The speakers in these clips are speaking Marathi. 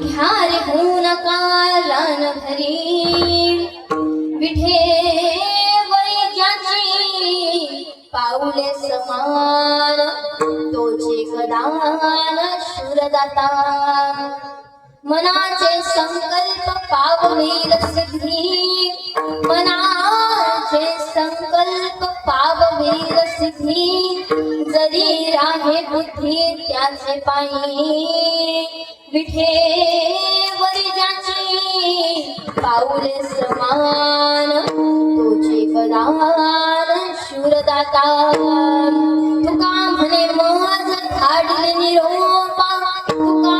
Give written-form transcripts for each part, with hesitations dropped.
घ्या रे होऊन कारण घरी विठे वरी ज्याची पाऊले समान तोचे कदान शूरदाता मनाचे संकल्प पावतील सिद्धी मनाचे संकल्प पावतील सिद्धी जरी राहे बुद्धी त्याचे पायी विठेवरी ज्याची पाऊले समान तोचे कदान शूरदाता तुका म्हणे मज धाडिले निरोपा तुका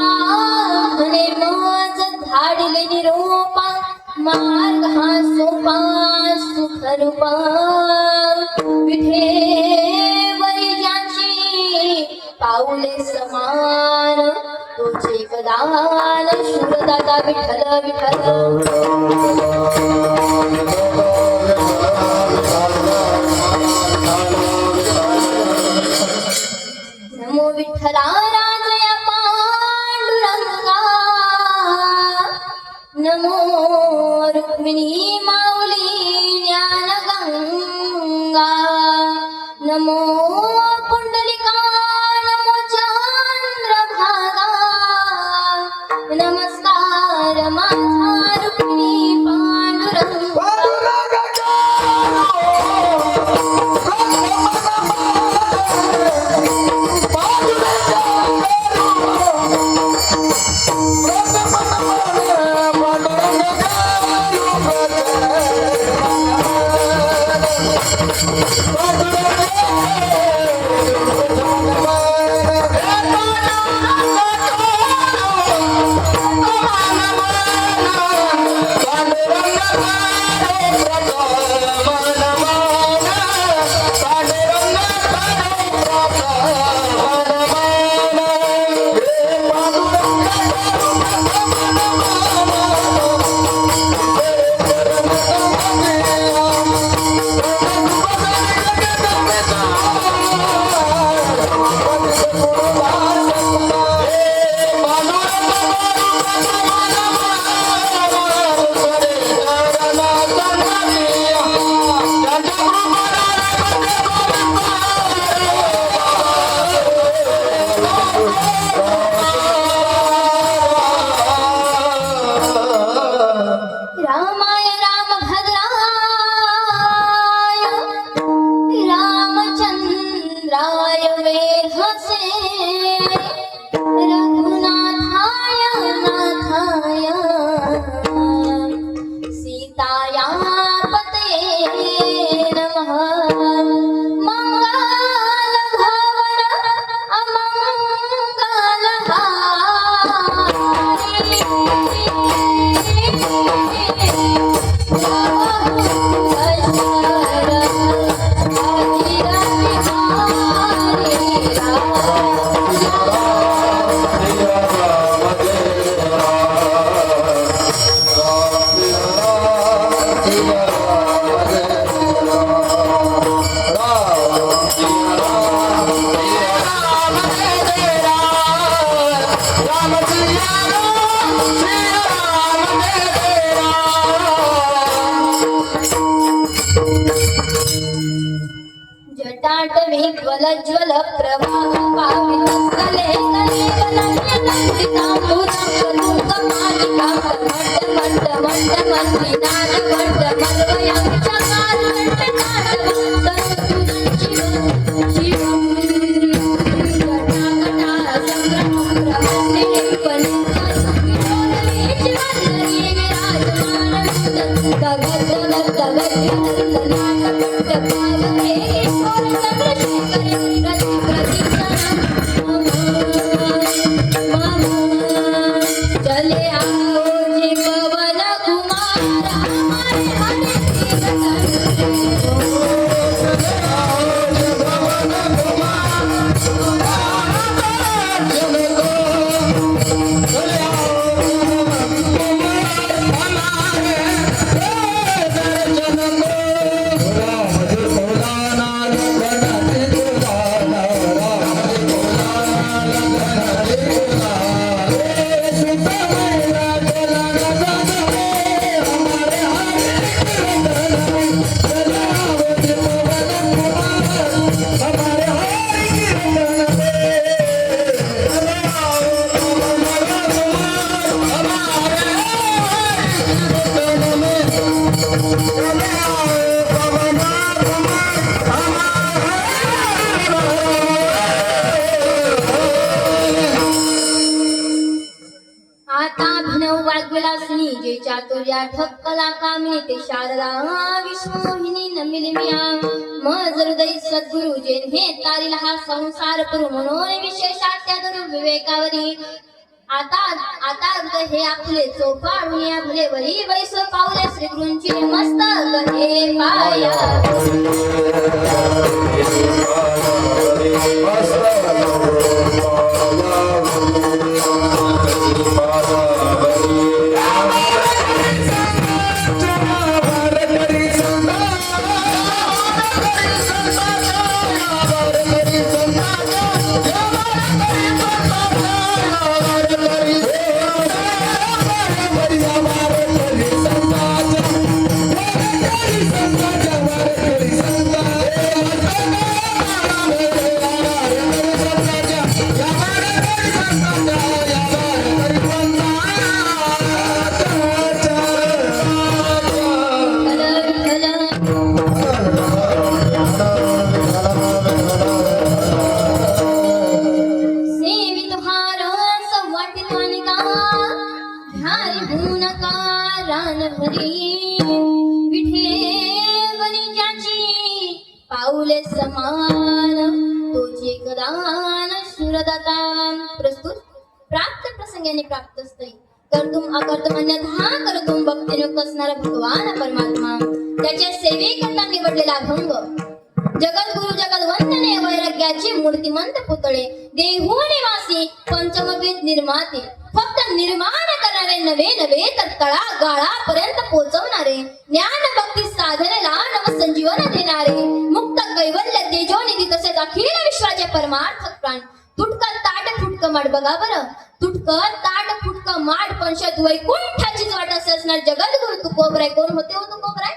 म्हणे मज धाडिले निरोपा मार्ग हा सोपा सुखरूपा विठेवरी ज्याची पाऊले समान तुझे कदान शूरदाता विठ्ठल विठ्ठल नमो विठ्ठला राजय पांडुरंगा नमो रुक्मिणी माऊली ज्ञानगंगा नमो पुंडलिका नमो चंद्रभागा नमस्कार माझा रुक्मिणी पांडुरंगा ज्वल प्रवाह पावितस्थले कले कलंकिताम्बुरंगरूपमालिका मट्ट मन्दिनाद मट्ट मन्वयंचकार मट्टनाद शिवं गटा संग्रहं प्रवन्दिनीं पनितसंगिरोधने शिवन्दरी चले आओ जी पवन कुमार हमारे हरे Bye. वाग्विलासिनी जे चातुर्या ठक्कला कामिनी ते शारदा विश्वमोहिनी नमिलिमिया मज हृदय सद्गुरु जे हे तारिला हा संसार पुरु म्हणून विशेषात्यादुर विवेकावरी आता हृदय हे आपले चोपाडून या भले वरी वैस पावले श्री गुरूंची मस्तक हे पाया पाऊले समान तुझे कदान शुरदाता प्रस्तुत प्राप्त प्रसंगाने प्राप्त असते कर्तुम अकर्तुम अन्यथा कर्तुम भक्तीने कसणारा भगवान परमात्मा त्याच्या सेवेकरता निवडलेला अभंग जगद्गुरु जगद्वंदने वैराग्याची मूर्तिमंत पुतळे देहू निवासी पंचमवेद निर्माते फक्त निर्माण करणारे नवे तर तळागाळापर्यंत पोहोचवणारे ज्ञान भक्ती साधनेला नवसंजीवन देणारे मुक्त कैवल्य तेजोनिधी तसेच अखिल विश्वाचे परमार्थ प्राण तुटक ताट फुटक माड बघा बरं तुटक ताट फुटक माड पंचायत वैकुंठाचीच वाट असे असणार जगद्गुरु तू कोबराय कोण होते हो तू कोबराय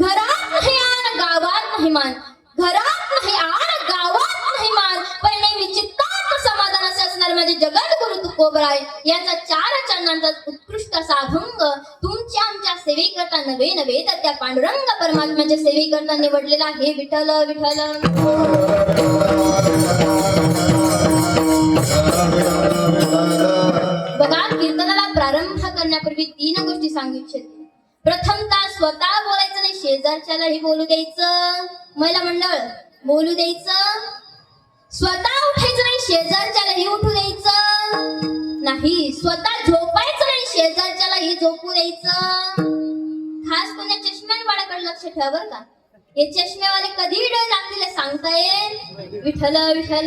घरात नाही आण गावात नाही मान घरात नाही आण गावात नाही मान पण नेहमी चित्तात समाधान असे असणार माझे जगद्गुरु तू कोबराय याचा 4 चरणांचा उत्कृष्ट असा अभंग तुमच्या आमच्या सेवेकरता नवे तर त्या पांडुरंग परमात्म्याच्या सेवेकरता निवडलेला हे विठ्ठल विठ्ठल बघा कीर्तनाला प्रारंभ करण्यापूर्वी 3 गोष्टी सांगू इच्छिते प्रथमतः स्वतः बोलायचं नाही शेजारच्यालाही बोलू द्यायचं महिला मंडळ बोलू द्यायचं स्वतः उठायचं नाही शेजारच्यालाही उठू द्यायचं नाही स्वतः झोपायचं नाही शेजारच्यालाही झोपू द्यायचं खास कोण्या चष्म्यावाल्याकडे लक्ष ठेवा बरं का हे चष्मेवाले कधी डर लागतील सांगता येईल विठ्ठल विठ्ठल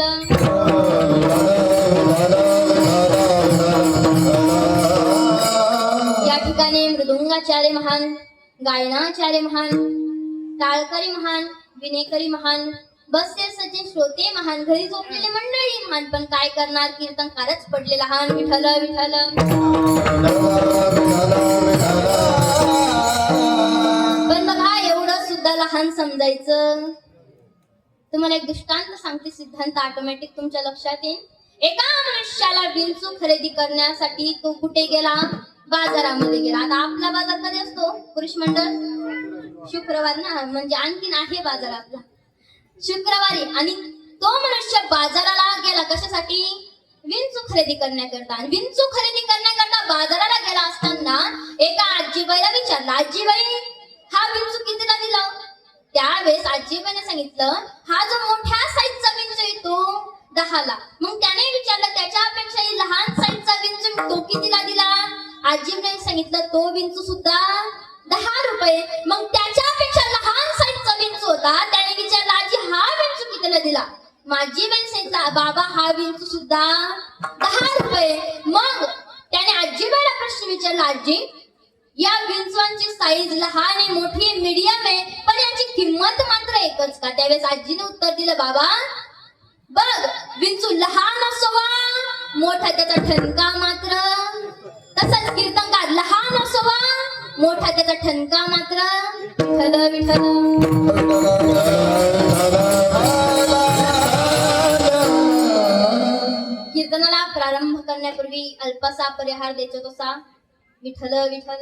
या ठिकाणी मृदुंगाचार्य महान गायनाचार्य महान टाळकरी महान विनेकरी महान बसते सज्जन श्रोते महान घरी झोपलेले मंडळी महान पण काय करणार कीर्तनकारच पडले लहान विठ्ठल विठ्ठल पण बघा एवढं सुद्धा लहान समजायचं तुम्हाला एक दृष्टांत सांगते सिद्धांत ऑटोमॅटिक तुमच्या लक्षात येईल एका मनुष्याला विंचू खरेदी करण्यासाठी तो कुठे गेला बाजारामध्ये गेला आता आपला बाजार कधी असतो पुरुष मंडळ शुक्रवार ना म्हणजे आणखीन आहे बाजार आपला शुक्रवारी आणि तो मनुष्य बाजाराला गेला कशासाठी विंचू खरेदी करण्याकरता आणि विंचू खरेदी करण्याकरता बाजाराला गेला असताना एका आजीबाईला विचारला आजीबाई हा विंचू कितीला दिला त्यावेळेस आजीबाईने सांगितलं हा जो मोठ्या साईजचा विंचू येतो 10ला मग त्याने विचारलं त्याच्यापेक्षा लहान साईजचा विंचू तो कितीला दिला आजीबाईने सांगितलं तो विंचू सुद्धा 10 रुपये मग त्याच्यापेक्षा लहान साईजचा विंचू होता त्याने विचारला आजी हा विंचू कितीला दिला माझी बहीण सांगितलं बाबा हा विंचू सुद्धा 10 रुपये मग त्याने आजीबाईला प्रश्न विचारला आजी या विंचवांची साईज लहान आहे मोठी आहे मीडियम आहे पण याची किंमत मात्र एकच का त्यावेळेस आजीने उत्तर दिलं बाबा बघ विंचू लहान असोवा मोठा त्याचा ठणका मात्र तसंच कीर्तनकार लहान असोवा मोठा त्याचा ठणका मात्र विठ्ठल विठ्ठल कीर्तनाला प्रारंभ करण्यापूर्वी अल्पसा परिहार द्यायचो तसा विठ्ठल विठ्ठल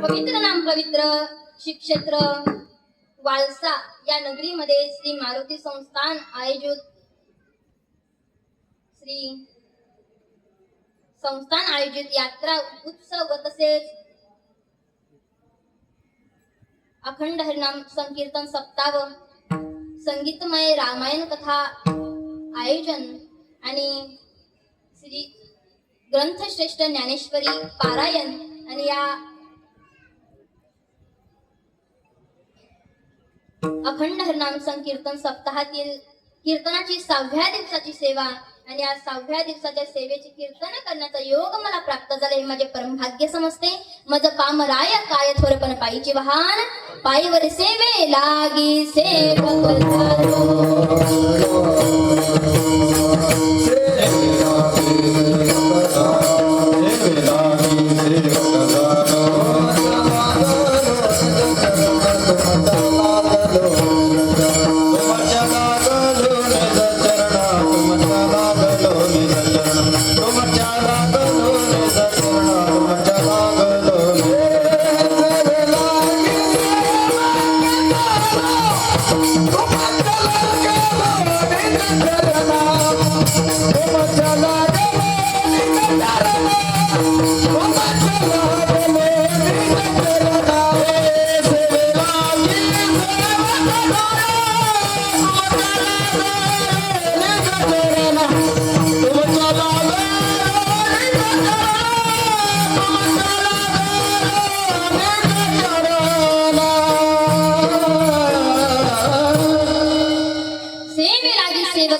पवित्र नाम पवित्र श्री क्षेत्र वाळसा या नगरीमध्ये श्री मारुती संस्थान आयोजित यात्रा उत्सव व तसेच अखंड हरिनाम संकीर्तन सप्ताह संगीतमय रामायण कथा आयोजन आणि श्री ग्रंथश्रेष्ठ ज्ञानेश्वरी पारायण आणि या अखंड हरिनाम संकीर्तन सप्ताहातील कीर्तनाची 6व्या दिवसाची सेवा आणि या 6व्या दिवसाच्या सेवेची कीर्तन करण्याचा योग मला प्राप्त झाले हे माझे परमभाग्य समजते. मज पामराय काय थोरपण पायीची वाहन पायीवर सेवे लागी सेवक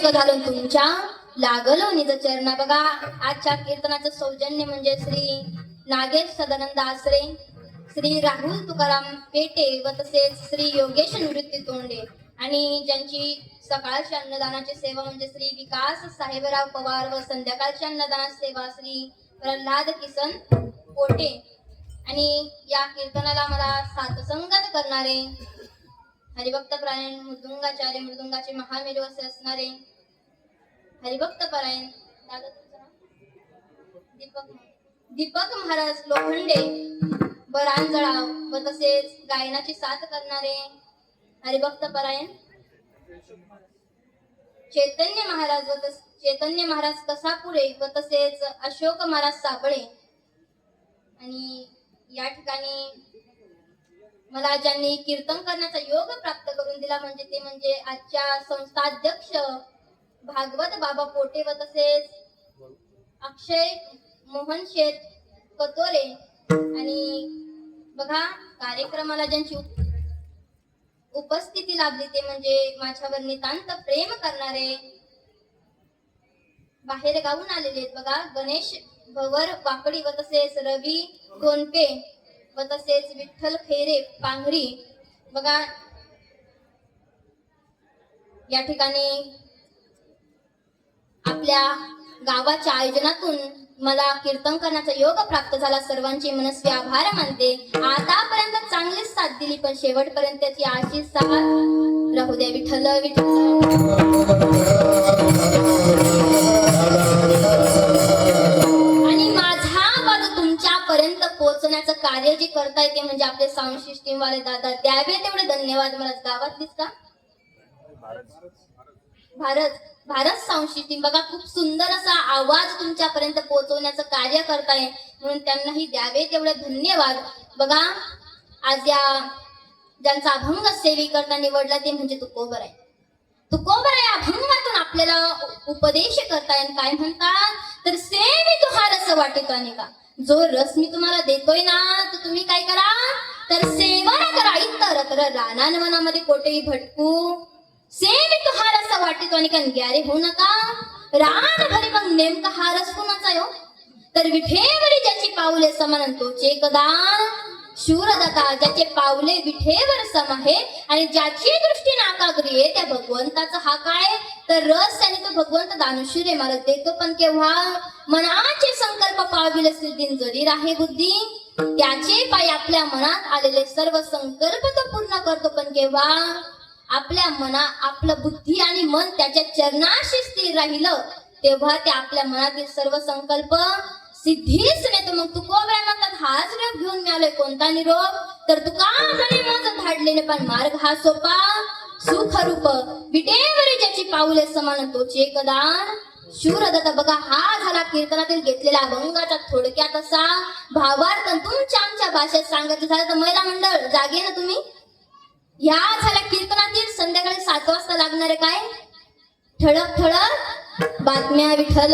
घालून तुमच्या लागलो निज चरणा. बघा आजच्या कीर्तनाचं सौजन्य म्हणजे श्री नागेश सदानंद आसरे, श्री राहुल तुकाराम पेटे व तसेच श्री योगेश निवृत्ती तोंडे आणि ज्यांची सकाळची अन्नदानाची सेवा म्हणजे श्री विकास साहेबराव पवार व संध्याकाळची अन्नदानाची सेवा श्री प्रल्हाद किसन पोटे आणि या कीर्तनाला मला साथसंगत करणारे हरिभक्त परायण मृदुंगाचार्य मृदुंगाचे महामेरू असे असणारे हरिभक्त परायण दीपक महाराज लोखंडे बरांजळा व तसेच गायनाची साथ करणारे हरिभक्त परायण चैतन्य महाराज कसापुरे व तसेच अशोक महाराज साबळे. आणि या ठिकाणी मला ज्यांनी कीर्तन करण्याचा योग प्राप्त करून दिला म्हणजे आजच्या संस्थाध्यक्ष भागवत बाबा पोटे व तसेच अक्षय मोहन शेठ कतोरे. आणि बघा कार्यक्रमाला ज्यांची उपस्थिती लाभली ते म्हणजे माझ्यावर नितांत प्रेम करणारे बाहेर गावून आलेले आहेत. बघा गणेश भवर वाकडी व तसेच रवी गोनपे व तसेच विठ्ठल खैरे पांगरी. बघा या ठिकाणी आपल्या गावाच्या आयोजनातून मला कीर्तन करण्याचा योग प्राप्त झाला. सर्वांचे मनस्वी आभार मानते. आतापर्यंत चांगलीच साथ दिली पण शेवटपर्यंत त्याची आशीष साथ राहू द्या. विठ्ठल विठ्ठल. आणि माझा आवाज तुमच्यापर्यंत पोहोचण्याचं कार्य जे करताय ते म्हणजे आपले साऊंड सिस्टीम वाले दादा द्यावे तेवढे धन्यवाद. मला गावातलीच का भारत साऊंड सिस्टीम बघा खूप सुंदर असा आवाज तुमच्यापर्यंत पोहोचवण्याचं कार्य करताय म्हणून त्यांनाही द्यावे तेवढे धन्यवाद. बघा आज या ज्यांचा अभंग सेवेकरता निवडला ते म्हणजे तुकोबर आहे. तुकोबर या अभंगातून आपल्याला उपदेश करताय काय म्हणतात तर सेवी तुहा रस वाटेतो आणि का जो रस मी तुम्हाला देतोय ना तर तुम्ही काय करा तर सेवन करा. इतर रानान वनामध्ये कोठेही भटकू सेवी तुहा रस वाटेतो आणि का ग्यारे होऊ नका. रान भरी मग नेमका हा रस कोणाचा यो तर विठेवरी ज्याची पाऊले समान तोचे कदान शूरदाता. ज्याचे पावले विठेवर सम आहे आणि ज्याची दृष्टी नाकाग्री आहे त्या भगवंताचा हा काय तर रस आणि तो भगवंत दानशूर मला देतो पण केव्हा मनाचे संकल्प पाविल सिद्धीन जरी राहे बुद्धी. त्याचे पाय आपल्या मनात आलेले सर्व संकल्प तो पूर्ण करतो पण केव्हा आपल्या आपलं बुद्धी आणि मन त्याच्या चरणाशी स्थिर राहिलं तेव्हा ते आपल्या मनातील सर्व संकल्प सिद्धीच नेतो. मग तू कोबऱ्या म्हणतात हाच रोग घेऊन मी आलोय. कोणता निरोप? तर तू का म्हणे माझं धाडलेले पण मार्ग हा सोपा. सुख रूप विटेवरी ज्याची पाऊले समान तोचे एकदान. शूरदत्त बघा हा झाला कीर्तनातील घेतलेला अभंगाचा थोडक्यात असा भावार्थ. तुमच्या आमच्या भाषेत सांगायचं झालं तर महिला मंडळ जागे ना तुम्ही. या झाल्या कीर्तनातील संध्याकाळी 7 वाजता लागणारे काय ठळक ठळक बातम्या. विठ्ठल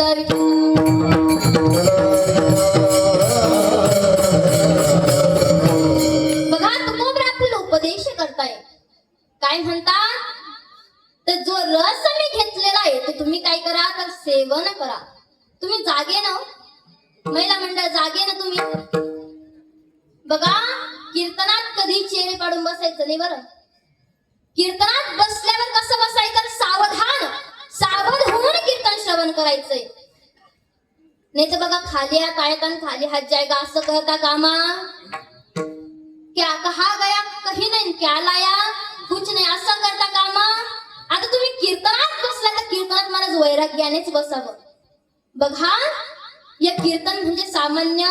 बघा तुकोबरा आपल्याला उपदेश करताय. काय म्हणतात तर जो रस मी घेतलेला आहे तो तुम्ही काय करा तर सेवन करा. तुम्ही जागे ना महिला मंडळ जागे ना तुम्ही. बघा कीर्तनात कधी चेहरे पाडून बसायचं नाही बरं. कीर्तनात बसल्यावर कसं बसायचं सावधान सावध होऊन कीर्तन श्रवण करायचंय. नाही तर बघा खाली हात आयत आणि खाली हात जायगा असं करता कामा. क्या कहा गया कहीं नाही क्या लाया कुछ नाही असं करता कामा. आता तुम्ही कीर्तनात बसला तर कीर्तनात मला वैराग्यानेच बसावं. बघा या कीर्तन म्हणजे सामान्य.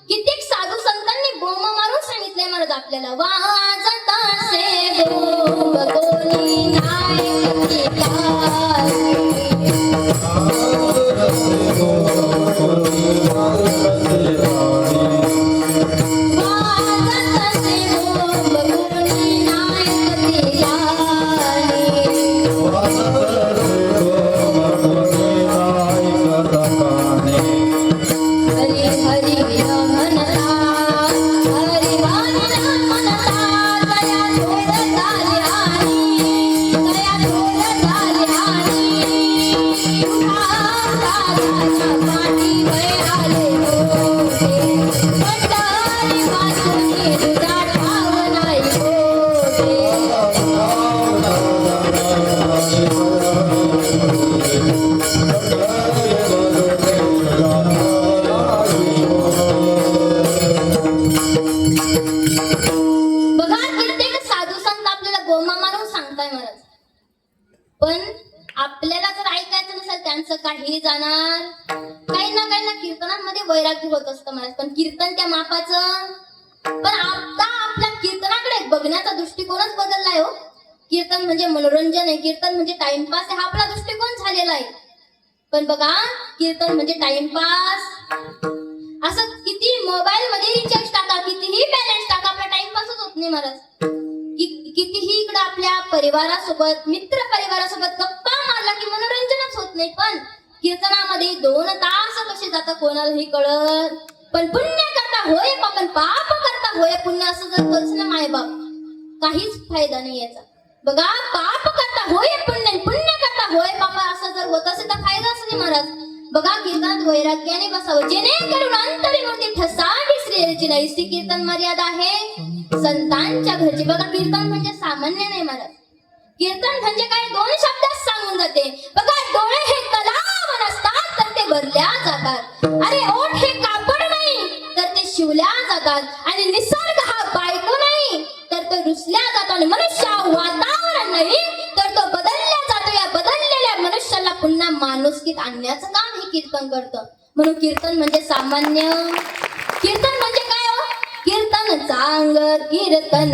कित्येक साधू संतांनी बोंब मारून सांगितलंय महाराज आपल्याला. वाजता से बोंब कोणी नाही पण आपल्याला जर ऐकायचं नसेल त्यांचं काही जाणार. काही ना कीर्तनामध्ये वैराग्य होत असतं महाराज. पण कीर्तन त्या मापाचं. पण आता आपल्या कीर्तनाकडे बघण्याचा दृष्टिकोनच बदललाय हो. कीर्तन म्हणजे मनोरंजन आहे. कीर्तन म्हणजे टाइमपास आहे. हा आपला दृष्टिकोन झालेला आहे. पण बघा कीर्तन म्हणजे टाइमपास. असं किती मोबाईल मध्ये रिचार्ज टाका कितीही बॅलन्स टाका आपला टाइमपासच होत नाही महाराज. कितीही इकडे आपल्या परिवारासोबत मित्र परिवारासोबत गप्पा मारला की मनोरंजनच होत नाही. पण कीर्तनामध्ये 2 तास कसे जातात कोणालाही कळत. पण पुण्य करता होय पण पाप करता होय पुण्य असं जर करच ना मायबाप काहीच फायदा नाही याचा. बघा पाप करता होय पुण्य करता होय पाप असं जर होत असेल तर फायदाच नाही महाराज. बघा कीर्तनात वैराग्याने बसावं जेणेकरून अंतरी मूर्ती ठसा विसरेची नाही. ती कीर्तन मर्यादा आहे संतांच्या घरची. बघा कीर्तन म्हणजे सामान्य नाही महाराज. कीर्तन म्हणजे काय 2 शब्दात सांगून जाते. बघा डोळे हे तलाव नसतात तर ते भरल्या जातात. अरे ओठ हे कापड नाही तर ते शिवल्या जातात. आणि निसर्ग हा बायको नाही तर तो रुसल्या जातो. आणि मनुष्य वातावरण नाही तर तो बदलल्या जातो. या बदललेल्या मनुष्याला पुन्हा माणुसकीत आणण्याचं काम हे कीर्तन करतं. म्हणून कीर्तन म्हणजे सामान्य. कीर्तन म्हणजे काय हो कीर्तन चांग कीर्तन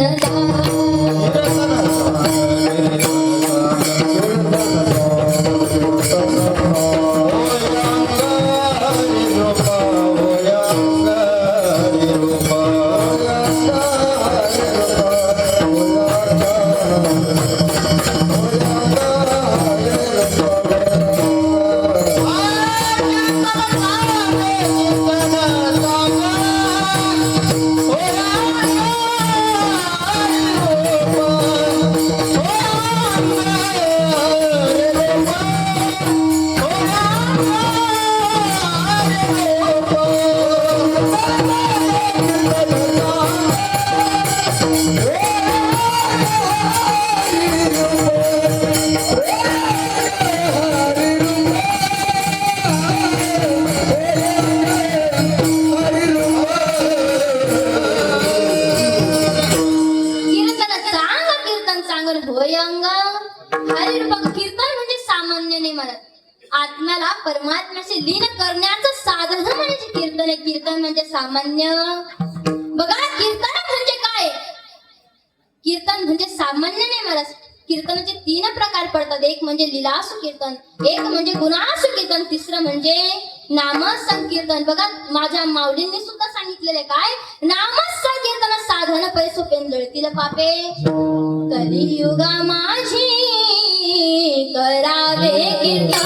आत्म्याला परमात्म्याशी लीन करण्याचं साधन म्हणजे कीर्तन आहे. कीर्तन म्हणजे सामान्य. बघा कीर्तन म्हणजे काय? कीर्तन म्हणजे सामान्य नाही मला. कीर्तनाचे 3 प्रकार पडतात. एक म्हणजे लीलासु कीर्तन, एक म्हणजे गुणासु कीर्तन, तिसरं म्हणजे नाम संकीर्तन. बघा माझ्या माऊलींनी सुद्धा सांगितलेले काय? नाम संकीर्तन साधन पैसो पेंजळतील पापे, कलियुगा माझी करावे कीर्तन.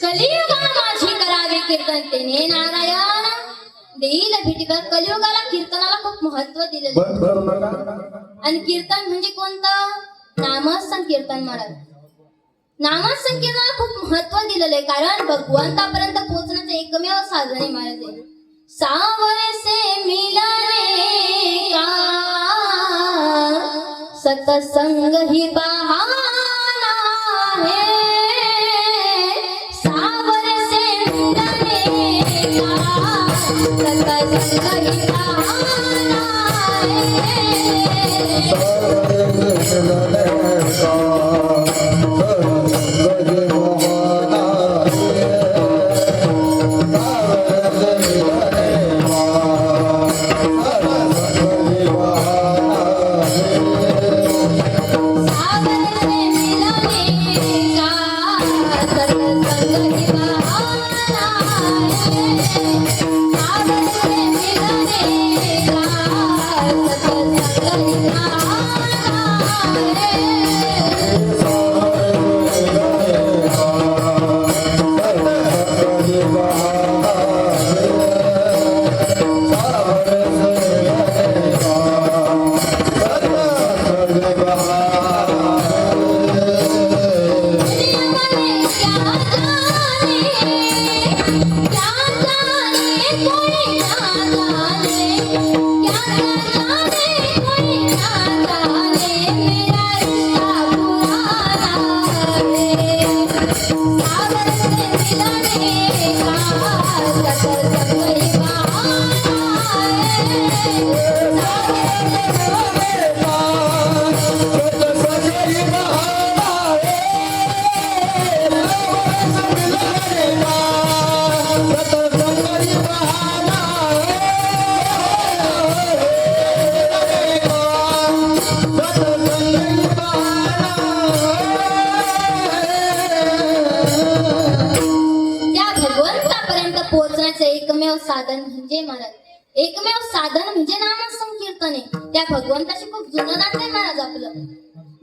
कलियुगा माझी करावे कीर्तन तेने नारायण देईल भेटीकर. कलियुगाला कीर्तनाला खूप महत्व दिलेलं आहे. आणि कीर्तन म्हणजे कोणतं? नामसंकीर्तन महाराज. नामसंकीर्तनाला खूप महत्व दिलेलं आहे, कारण भगवंतापर्यंत पोहोचण्याचं एकमेव साधन आहे महाराज. सावर से मिलने का सत्संग ही बहाना है. एकमेव साधन म्हणजे महाराज, एकमेव साधन म्हणजे नामसंकीर्तन आहे. त्या भगवंताशी खूप जुनं नातं आहे महाराज आपलं.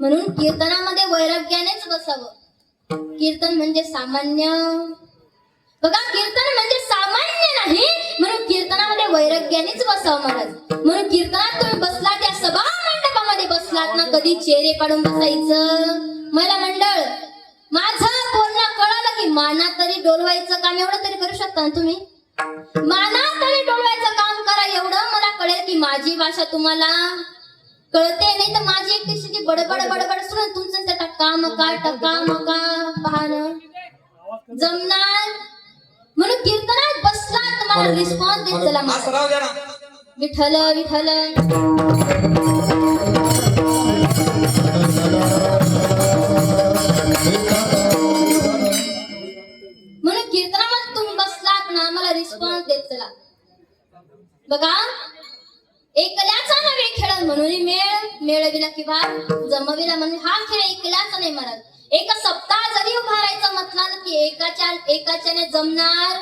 म्हणून कीर्तनामध्ये वैराग्यानेच बसावं. कीर्तन म्हणजे सामान्य. बघा कीर्तन म्हणजे सामान्य नाही, म्हणून कीर्तनामध्ये वैराग्यानेच बसावं महाराज. म्हणून कीर्तनात तुम्ही बसलात, त्या सभा मंडपामध्ये बसलात ना, कधी चेहरे काढून बसायचं. मला मंडळ माझं बोलणं कळलं की माना तरी डोलवायचं काम एवढं तरी करू शकता ना तुम्ही. माना तरी डोलवायचं काम करा, एवढं मला कळेल की माझी भाषा तुम्हाला कळते. नाही तर माझी एक दिवशी बडबड बडबड सुरू तुमचं टक्का मका पाहणं जमणार. म्हणून कीर्तनात बसला तुम्हाला रिस्पॉन्स देत चला. विठ्ठल विठ्ठल म्हणून कीर्तनामध्ये तुम्ही बसलात ना, मला रिस्पॉन्स देत चला. बघा एकल्याचा नव्हे खेळ म्हणून मेळविला किंवा जमविला म्हणून हा खेळ एकल्याचा नाही महाराज. एक सप्ताह जरी उभा राहायचं म्हटलं की एकाच्याने जमणार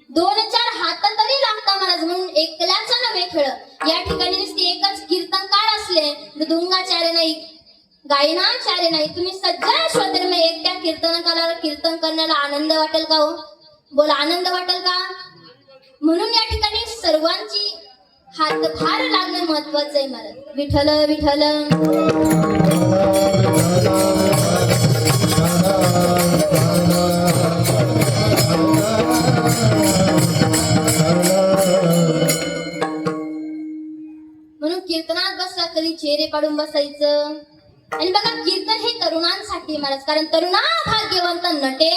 2-4 हात तरी लागता महाराज, म्हणून एकल्याचा नव्हे खेळ. या ठिकाणी नुसते एकच कीर्तनकार असले मृदुंगाचार्य नाही, गायनाचार्य नाही, तुम्ही सज्जन श्रोते मग एकट्या कीर्तनकाला कीर्तन करण्याला आनंद वाटेल का हो? बोला, आनंद वाटेल का? म्हणून या ठिकाणी सर्वांची हातभार लागणं महत्वाचं आहे महाराज. विठ्ठल विठ्ठल म्हणून कीर्तनात बसला कधी चेहरे काढून बसायचं. आणि बघा, कीर्तन हे तरुणांसाठी महाराज, कारण तरुणा भाग्यवंत नटे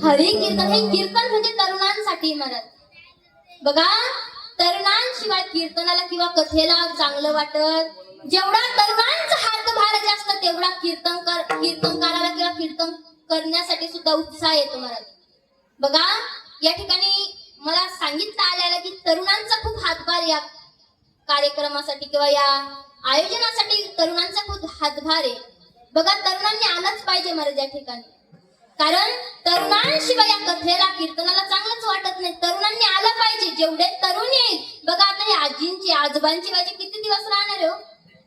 हरी कीर्तन. हे कीर्तन म्हणजे तरुणांसाठी महाराज. बघा, तरुणांशिवाय कीर्तनाला किंवा कथेला चांगलं वाटत. जेवढा तरुणांचा हातभार जास्त तेवढा कीर्तनकाराला किंवा कीर्तन करण्यासाठी सुद्धा उत्साह येतो महाराज. बघा, या ठिकाणी मला सांगितलं आलेलं की तरुणांचा खूप हातभार या कार्यक्रमासाठी किंवा या आयोजनासाठी तरुणांचा खूप हातभार आहे. बघा, तरुणांनी आलंच पाहिजे महाराज या ठिकाणी, कारण तरुणांशिवाय या कथेला कीर्तनाला चांगलंच वाटत नाही. तरुणांनी आलं पाहिजे. जेवढे तरुण येईल बघा, आता हे आजींची आजोबांची वयाचे किती दिवस राहणार हो,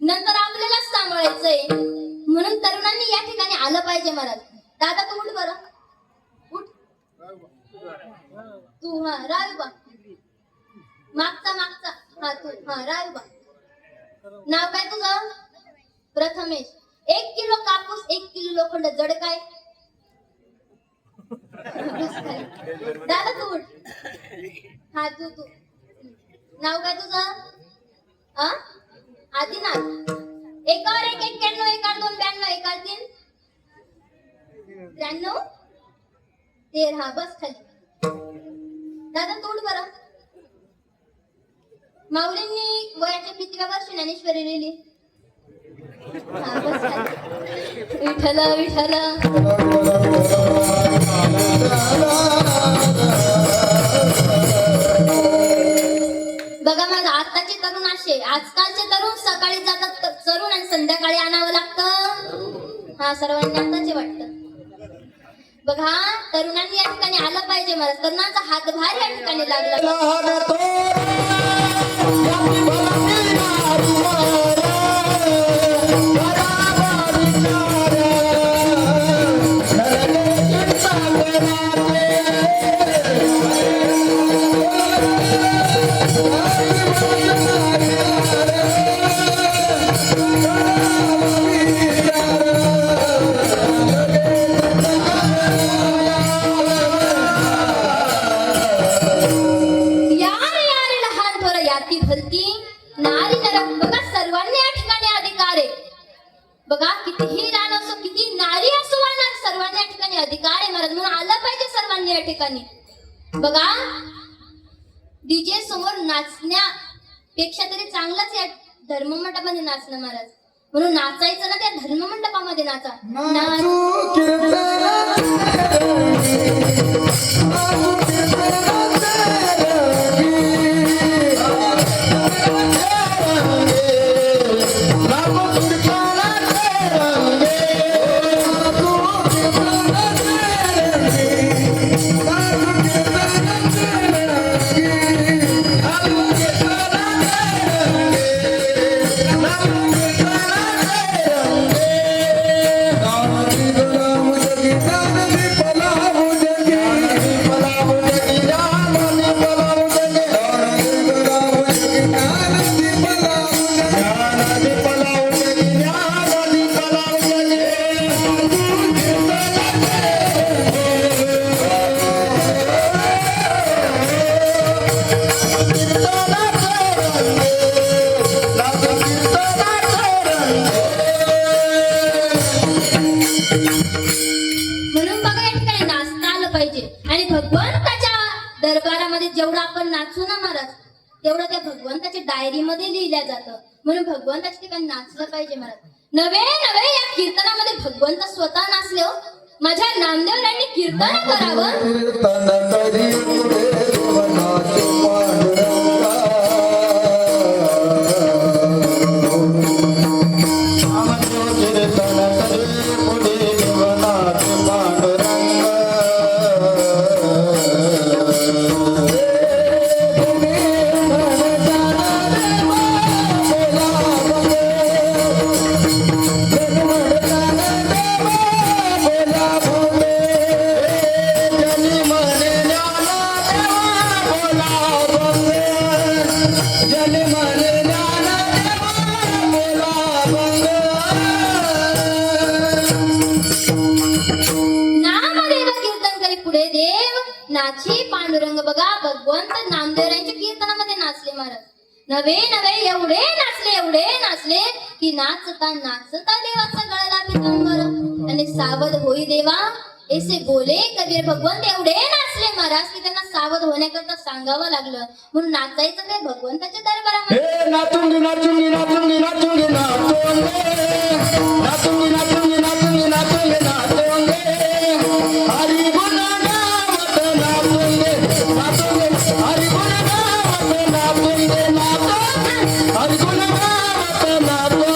नंतर आपल्यालाच सांभाळायचंय. म्हणून तरुणांनी या ठिकाणी आलं पाहिजे महाराज. दादा तू उठ बरं, उठ तू. हा राव बा, मागचा मागचा, हा तू, हा राव बा. नाव काय तुझं? प्रथमेश. 1 किलो कापूस 1 किलो लोखंड जड काय? दादा तू उठ. हा तू. नाव काय तुझं? आदिनाथ. 1 1 91 1 2 92 1 3 93 13. बस खाली. दादा तू उठ बरं. माऊलींनी वयाच्या कितव्या वर्षी ज्ञानेश्वरी लिहिली? हा बस खाली. विठ्ठल विठ्ठल बघा, मग आताचे तरुण असे, आजकालचे तरुण सकाळी जातात तरुण आणि संध्याकाळी आणावं लागतं. हा सर्वांनी आताचे वाटतं. बघा, तरुणांनी या ठिकाणी आलं पाहिजे मला. तरुणांचा हातभार या ठिकाणी लागला. बघा, कितीही रान असो, किती नारी असो, सर्वांनी या ठिकाणी अधिकार आहे महाराज. म्हणून आलं पाहिजे सर्वांनी या ठिकाणी. बघा, डीजे समोर नाचण्यापेक्षा तरी चांगलंच या धर्ममंडपामध्ये नाचणं महाराज. म्हणून नाचायचं ना त्या धर्ममंडपामध्ये नाचा. दरबारामध्ये जेवढं आपण नाचू ना महाराज, तेवढं त्या भगवंताच्या डायरीमध्ये लिहिल्या जातं. म्हणून भगवंताच्या ठिकाणी नाचलं पाहिजे महाराज. नवे नवे या कीर्तनामध्ये भगवंत स्वतः नाचले हो. माझ्या नामदेवरांनी कीर्तन करावं. नामदेव कीर्तन करी पुढे देव नाची पांडुरंग. बघा भगवंत नामदेवरायांच्या कीर्तनामध्ये नाचले महाराज. नवे नवे एवढे नाचले की नाचता नाचता देवाचा गळा पितांबर. आणि सावध होई देवा ऐसे बोले कबीर. भगवंत एवढे नाचले महाराज की त्यांना सावध होण्याकरता सांगावं लागलं. म्हणून नाचायचं ते भगवंताच्या दरबारामध्ये. नाचूंगी नाचूंगी नाचूंगी नाचूंगी नाचूंगी नाचूंगी नाचूंगी नाचूंगी नाचूंगी हरि गुण गावत नाचूंगी नाचूंगी हरि गुण गावत नाचूंगी नाचूंगी हरि गुण गावत नाचूंगी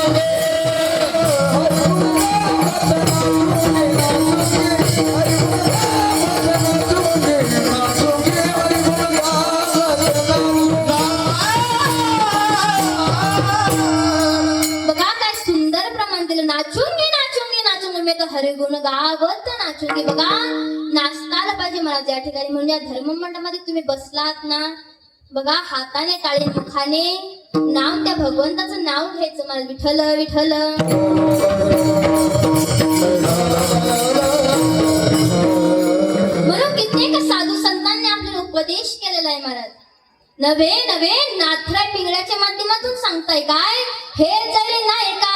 बघा काय सुंदर प्रमाण दिलं. नाचूंगी नाचूंगी नाचूंगी मी तर हरिगुण गावत नाचूंगी. बघा नाचताला पाहिजे मला या ठिकाणी. म्हणून या धर्ममंडळामध्ये तुम्ही बसलात ना बघा हाताने टाळी मुखाने नाव त्या भगवंताचं नाव घ्यायचं मला. विठ्ठल विठ्ठल. म्हणून कित्येक साधू संतांनी आपल्याला उपदेश केलेला आहे महाराज. नवे नवे नाथराय पिंगळ्याच्या माध्यमातून सांगताय काय हे जरी नाही काल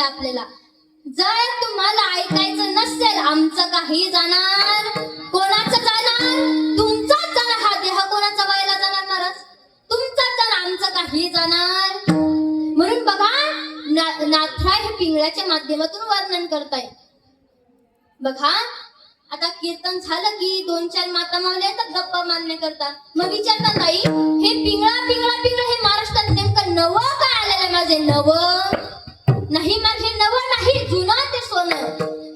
आपल्याला. जर तुम्हाला ऐकायचं नसेल आमचं काही जाणार कोणाचं जाणार तुमचाच जाणार. हा देह कोणाचा व्हायला जाणार महाराज तुमचाच जाणार आमचं काही जाणार. म्हणून बघा नाथराय हे पिंगळ्याच्या माध्यमातून वर्णन करताय. बघा आता कीर्तन झालं की 2-4 माता मावल्या येतात गप्पा मारणे करता. मग विचारतात ताई हे पिंगळा पिंगळा पिंगळा हे महाराष्ट्रात नेमकं नवं काय आलेलं माझे नवं नाही माझे नवं नाही जुनं ते सोनं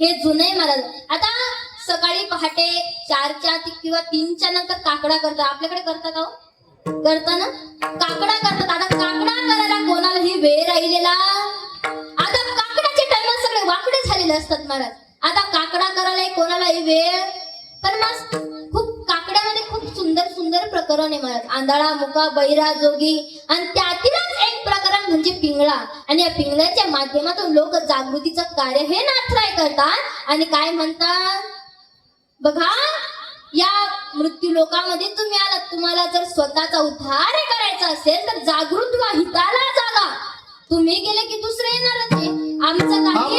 हे जुने महाराज. आता सकाळी पहाटे 4च्या किंवा 3च्या नंतर काकडा करतात. आपल्याकडे करता का करता ना काकडा करतात. आता काकडा करायला कोणालाही वेळ राहिलेला. आता काकडाचे टाइम सगळे वाकडे झालेले असतात महाराज. आता काकडा करायला कोणालाही वेळ पण मस्त खूप काकड्यामध्ये खूप सुंदर सुंदर प्रकरण आहे महाराज. आंधळा मुका बैरा जोगी आणि त्यातीलच एक प्रकरण म्हणजे पिंगळा. आणि या पिंगळ्याच्या माध्यमातून लोक जागृतीचं कार्य हे नाथराय करतात. आणि काय म्हणतात बघा या मृत्यू लोकामध्ये तुम्ही आलात. तुम्हाला जर स्वतःचा उद्धार करायचा असेल तर जागृत व्हा हिताला जागा. तुम्ही गेले की दुसरे येणारच आहे. आमचं काही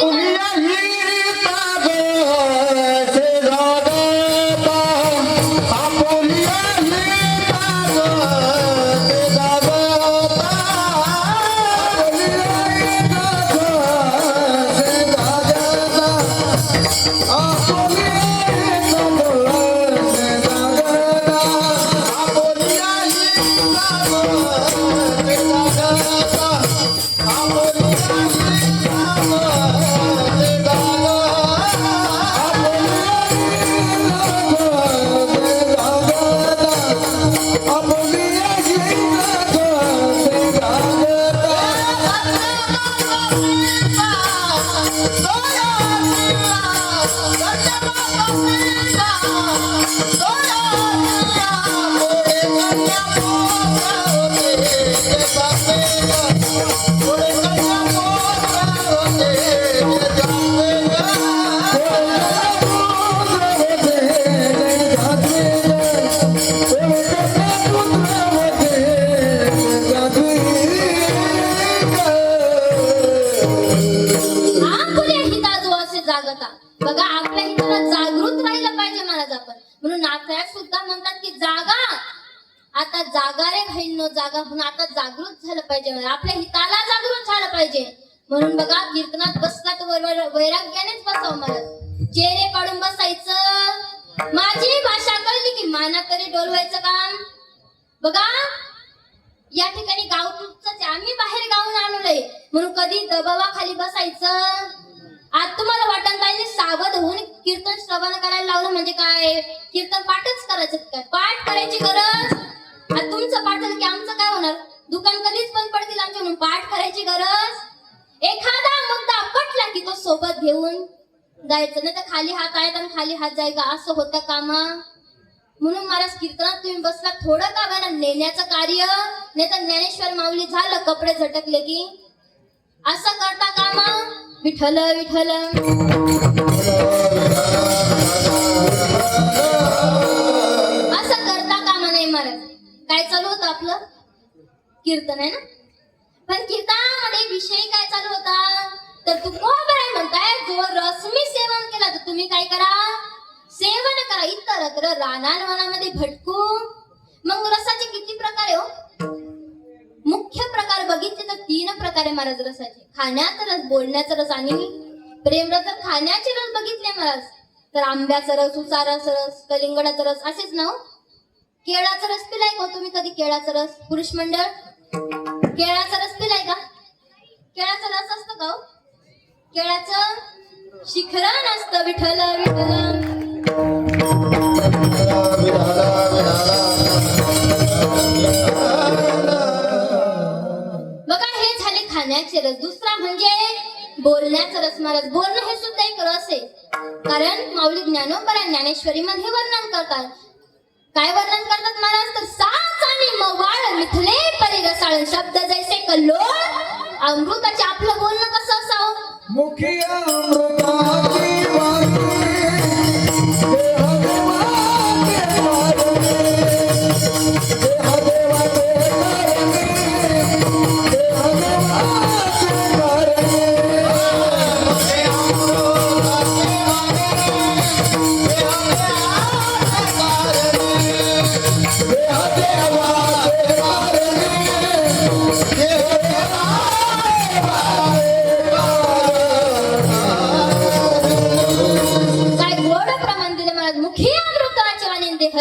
म्हणून आता जागृत झालं पाहिजे महाराज. आपल्या हिताला जागृत झालं पाहिजे. म्हणून बघा कीर्तनात बसला तर वैराग्यानेच बसावं महाराज. चेहरे काढून बसायचं. माझी भाषा कळली की माना तरी डोलवायचं काम. बघा या ठिकाणी गाव तुमचंच आहे. आम्ही बाहेर गावून आलोय म्हणून कधी दबावाखाली बसायचं. आज तुम्हाला वाटत पाहिजे सावध होऊन कीर्तन श्रवण करायला लावलं म्हणजे काय, कीर्तन पाठच करायचं काय, पाठ करायची गरज. आज तुमचं पाठ झालं की आमचं काय होणार, दुकान कधीच बंद पडतील आमच्या, म्हणून पाठ करायची गरज. एखादा मुद्दा पटला की तो सोबत घेऊन जायचं, नाही तर खाली हात आहेत आणि खाली हात जायगा असं होतं कामा. म्हणून महाराज कीर्तनात तुम्ही बसला थोडं का बघा नेण्याचं कार्य, नाही तर ज्ञानेश्वर माऊली झालं कपडे झटकले की असं करता कामा. विठ्ठल विठ्ठल असं करता कामा नाही महाराज. काय चालू होतं आपलं कीर्तन आहे ना, पण कीर्तनामध्ये विषय काय चालू होता तर तू कोण म्हणताय जो रसमी सेवन केला तर तुम्ही काय करा, सेवन करा. इतरत्र रानांवनामध्ये भटकू. मग रसाचे किती प्रकार आहे हो, मुख्य प्रकार बघितले तर 3 प्रकार आहे महाराज रसाचे. खाण्याचा रस, बोलण्याचा रस आणि प्रेमरस. तर खाण्याचे रस बघितले महाराज तर आंब्याचा रस, उसाराचा रस, कलिंगडाचा रस असेच ना. केळाचा रस पिलाय का तुम्ही कधी, केळाचा रस पुरुष मंडळ, केळाचा रस पिलाय का. केळाचा रस असतं का, केळाचं शिखरण असतं. विठ्ठल विठ्ठल बघा हे झाले खाण्याचे रस. दुसरा म्हणजे बोलण्याचा रस महाराज. बोलणं हे सुद्धा एक रस आहे. कारण माऊली ज्ञानोबा ज्ञानेश्वरी मध्ये वर्णन करतात. काय वर्णन करतात महाराज तर साच आणि मवाळ मिथले परी रसाळ शब्द जैसे कल्लोळ. अमृताचे आपलं बोलणं कसं असावं, मुखी अमृताची वाणी,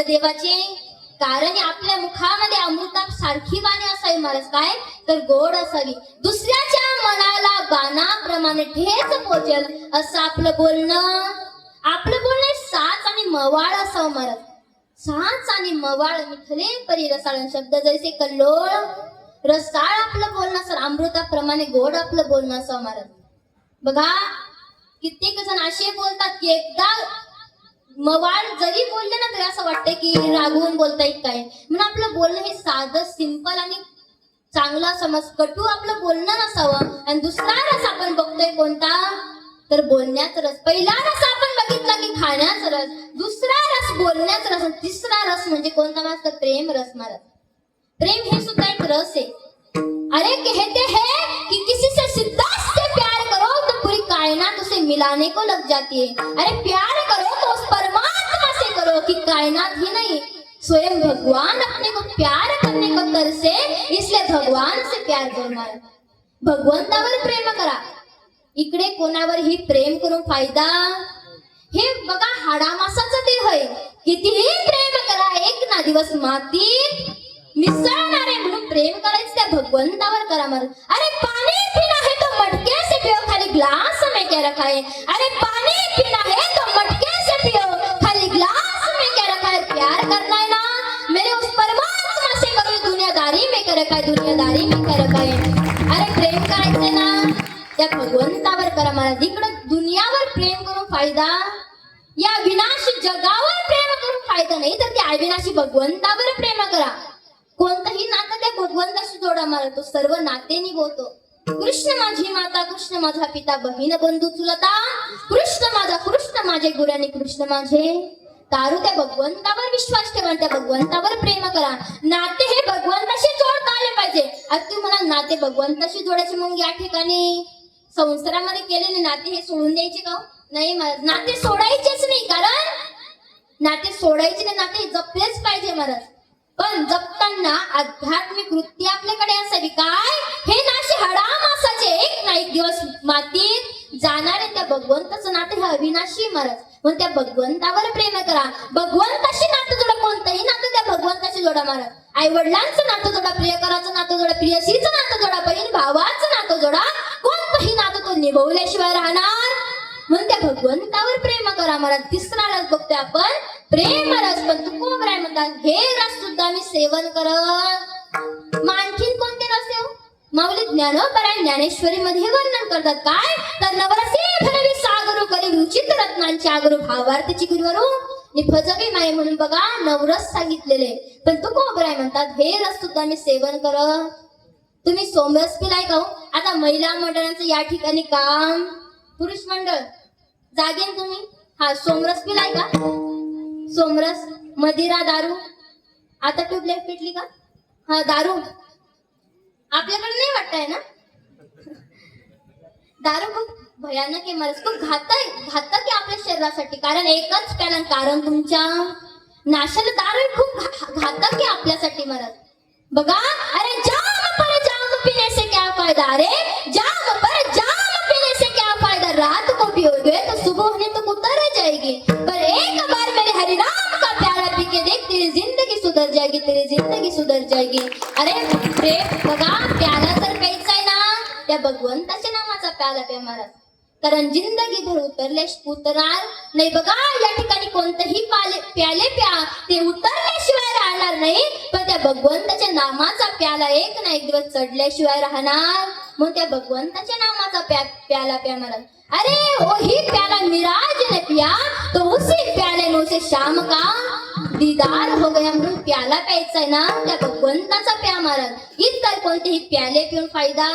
देवाचे. कारण आपल्या मुखामध्ये अमृता सारखी वाणी असावी महाराज. काय तर गोड असावी. दुसऱ्याच्या मनाला गाण्याप्रमाणे ठेच पोचेल असं आपलं बोलणं. आपलं बोलणं साच आणि मवाळ असावं महाराज. साच आणि मवाळ मिथले परी रसाळ शब्द जैसे कल्लोळ. रसाळ आपलं बोलणं सर, अमृताप्रमाणे गोड आपलं बोलणं असावं महाराज. बघा कित्येक जण असे बोलतात की एकदा मवाळ जरी बोलले ना तरी असं वाटतंय की रागवून बोलतायत काय. म्हणून आपलं बोलणं हे साधं सिंपल आणि चांगला समज कटू आपलं बोलणं नसावं. आणि दुसरा रस आपण बघतोय कोणता तर बोलण्याचा रस. पहिला रस आपण बघितला की खाण्याचा रस, दुसरा रस बोलण्याचा रस, तिसरा रस म्हणजे कोणता मास्तर प्रेम रस महाराज. प्रेम हे सुद्धा एक रस है. अरे कहते हैं कि किसी से शिद्दत से प्यार करो तो पूरी कायनात उसे मिलाने को लग जाती है. अरे प्यार करो तो उस परमात्मा से करो कि कायनात ही नहीं स्वयं भगवान अपने को प्यार करने को तरसे, इसलिए भगवान से प्यार करो महाराज. भगवंतावर प्रेम करा. इकडे कोणावरही प्रेम करून फायदा. हे बघा हाडामासाचा देह आहे. कितीही प्रेम करा एक ना दिवस मातीत मिसळणार आहे. म्हणून प्रेम करायचं त्या भगवंतावर करा महाराज. अरे पानी पीना है तो मटके से पियो, खाली ग्लास में क्या रखा है. अरे पानी पीना है तो मटके से पियो, खाली ग्लास में क्या रखा है. प्यार करना है ना मेरे उस परमात्मा से करो. दुनियादारी में क्या रखा है, दुनियादारी में क्या रखा है. अरे प्रेम करायचंय ना त्या भगवंतावर करा महाराज. इकडे दुनियावर प्रेम करून फायदा, या विनाशी जगावर प्रेम करून फायदा नाही. तर त्या अविनाशी भगवंतावर प्रेम करा. कोणतंही नातं त्या भगवंताशी जोडा महाराज. तो सर्व नाते निभवतो. कृष्ण माझी माता, कृष्ण माझा पिता, बहीण बंधू चुलता, कृष्ण माझे गुरु आणि कृष्ण माझे तारू. त्या भगवंतावर विश्वास ठेवा, त्या भगवंतावर प्रेम करा. नाते हे भगवंताशी जोडता आले पाहिजे. आता तुम्हाला नाते भगवंताशी जोडायचे, मग या ठिकाणी संसारामध्ये केलेले नाते हे सोडून द्यायचे का नाही महाराज. नाते सोडायचेच नाही. कारण नाते सोडायचे नाही, नाते जपलेच पाहिजे महाराज. पण जपताना आध्यात्मिक वृत्ती आपल्याकडे असावी. काय हे नाशी हाडा मासाचे एक ना एक दिवस मातीत जाणारे त्या भगवंताचं नातं हे अविनाशी महाराज. मग त्या भगवंतावर प्रेम करा. भगवंताशी नातं जोडा. कोणतंही नातं त्या भगवंताशी जोडा महाराज. आई वडिलांचं नातं जोडा, प्रियकराचं नातं जोडा, प्रियसीचं नातं जोडा, बहीण भावाचं नातं जोडा. कोणतंही नातं तो निभवल्याशिवाय राहणार. म्हणून त्या भगवंतावर प्रेम करा महाराज. तिसरा रस बघतोय आपण, प्रेम रस. पण तू कोण आहे म्हणतात, हे रस सुद्धा मी सेवन करत. मग आणखीन कोणते रस आहे? माऊली ज्ञानोबराय ज्ञानेश्वरी मध्ये वर्णन करतात. काय तर नवरसे भरवी सागरू करी रुचित रत्नांची आगरू भावार्थची गुरुवरू निफजवी माये. म्हणून बघा नवरस सांगितलेले. पण तू कोण आहे म्हणतात, हे रस सुद्धा मी सेवन करत. तुम्ही सोमरस पिलाय का हो? आता महिला मंडळांचं या ठिकाणी काम, पुरुष मंडळ जागेन तुम्ही. हा सोमरस पिलाय का? सोमरस, मदिरा, दारू. आता ट्यूबलाईट पेटली का? हा दारू आपल्याकडे नाही वाटतंय ना. दारू खूप भयानक आहे महाराज. खूप घातक आहे आपल्या शरीरासाठी. कारण एकच प्याला कारण तुमच्या नाशाला. दारू खूप घातक आहे आपल्यासाठी महाराज. बघा, अरे जाम पर जाम पीने से क्या फायदा. अरे जाम पर जाम पीने से क्या फायदा. रात को पियोगे तो सुबह होने तक उतर जाएगी. पर एक बार मेरे हरि राम का प्याला पी के देख, तेरी जिंदगी सुधर जाएगी, तेरी जिंदगी सुधर जाएगी. अरे प्रेम बघा, प्याला जर प्यायचा आहे ना, त्या भगवंताच्या नामाचा प्याला प्या महाराज. कारण जिंदगी भर उतरणार नाही. बघा या ठिकाणी कोणतेही प्याले प्या, ते उतरल्याशिवाय राहणार नाही. पण त्या भगवंताच्या नामाचा प्याला एक ना एक दिवस चढल्याशिवाय राहणार. मग त्या भगवंताच्या नामाचा प्याला प्या महाराज. अरे वही प्याला मिराज ने पिया तो उसी प्याले में उसे शाम का दीदार हो गया. म्हणून प्याला प्यायचा आहे ना, त्या भगवंताचा प्या महाराज. इतर कोणतेही प्याले पिऊन फायदा,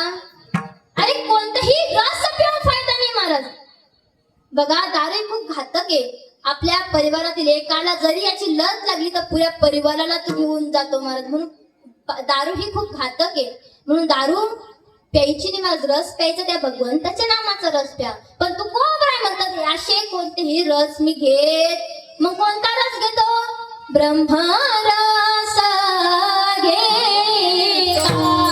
अरे कोणतेही रस पिऊन फायदा नाही महाराज. बघा दारू खूप घातक आहे. आपल्या परिवारातील एकाला जरी याची लत लागली तर पुऱ्या परिवाराला तो घेऊन जातो महाराज. म्हणून दारू ही खूप घातक आहे. म्हणून दारू प्यायची नाही महाराज. रस प्यायचा, त्या भगवंताच्या नामाचा रस प्या. पण तू कोण काय म्हणतात, असे कोणतेही रस मी घेत. मग कोणता रस घेतो? ब्रह्मरस घे काढा.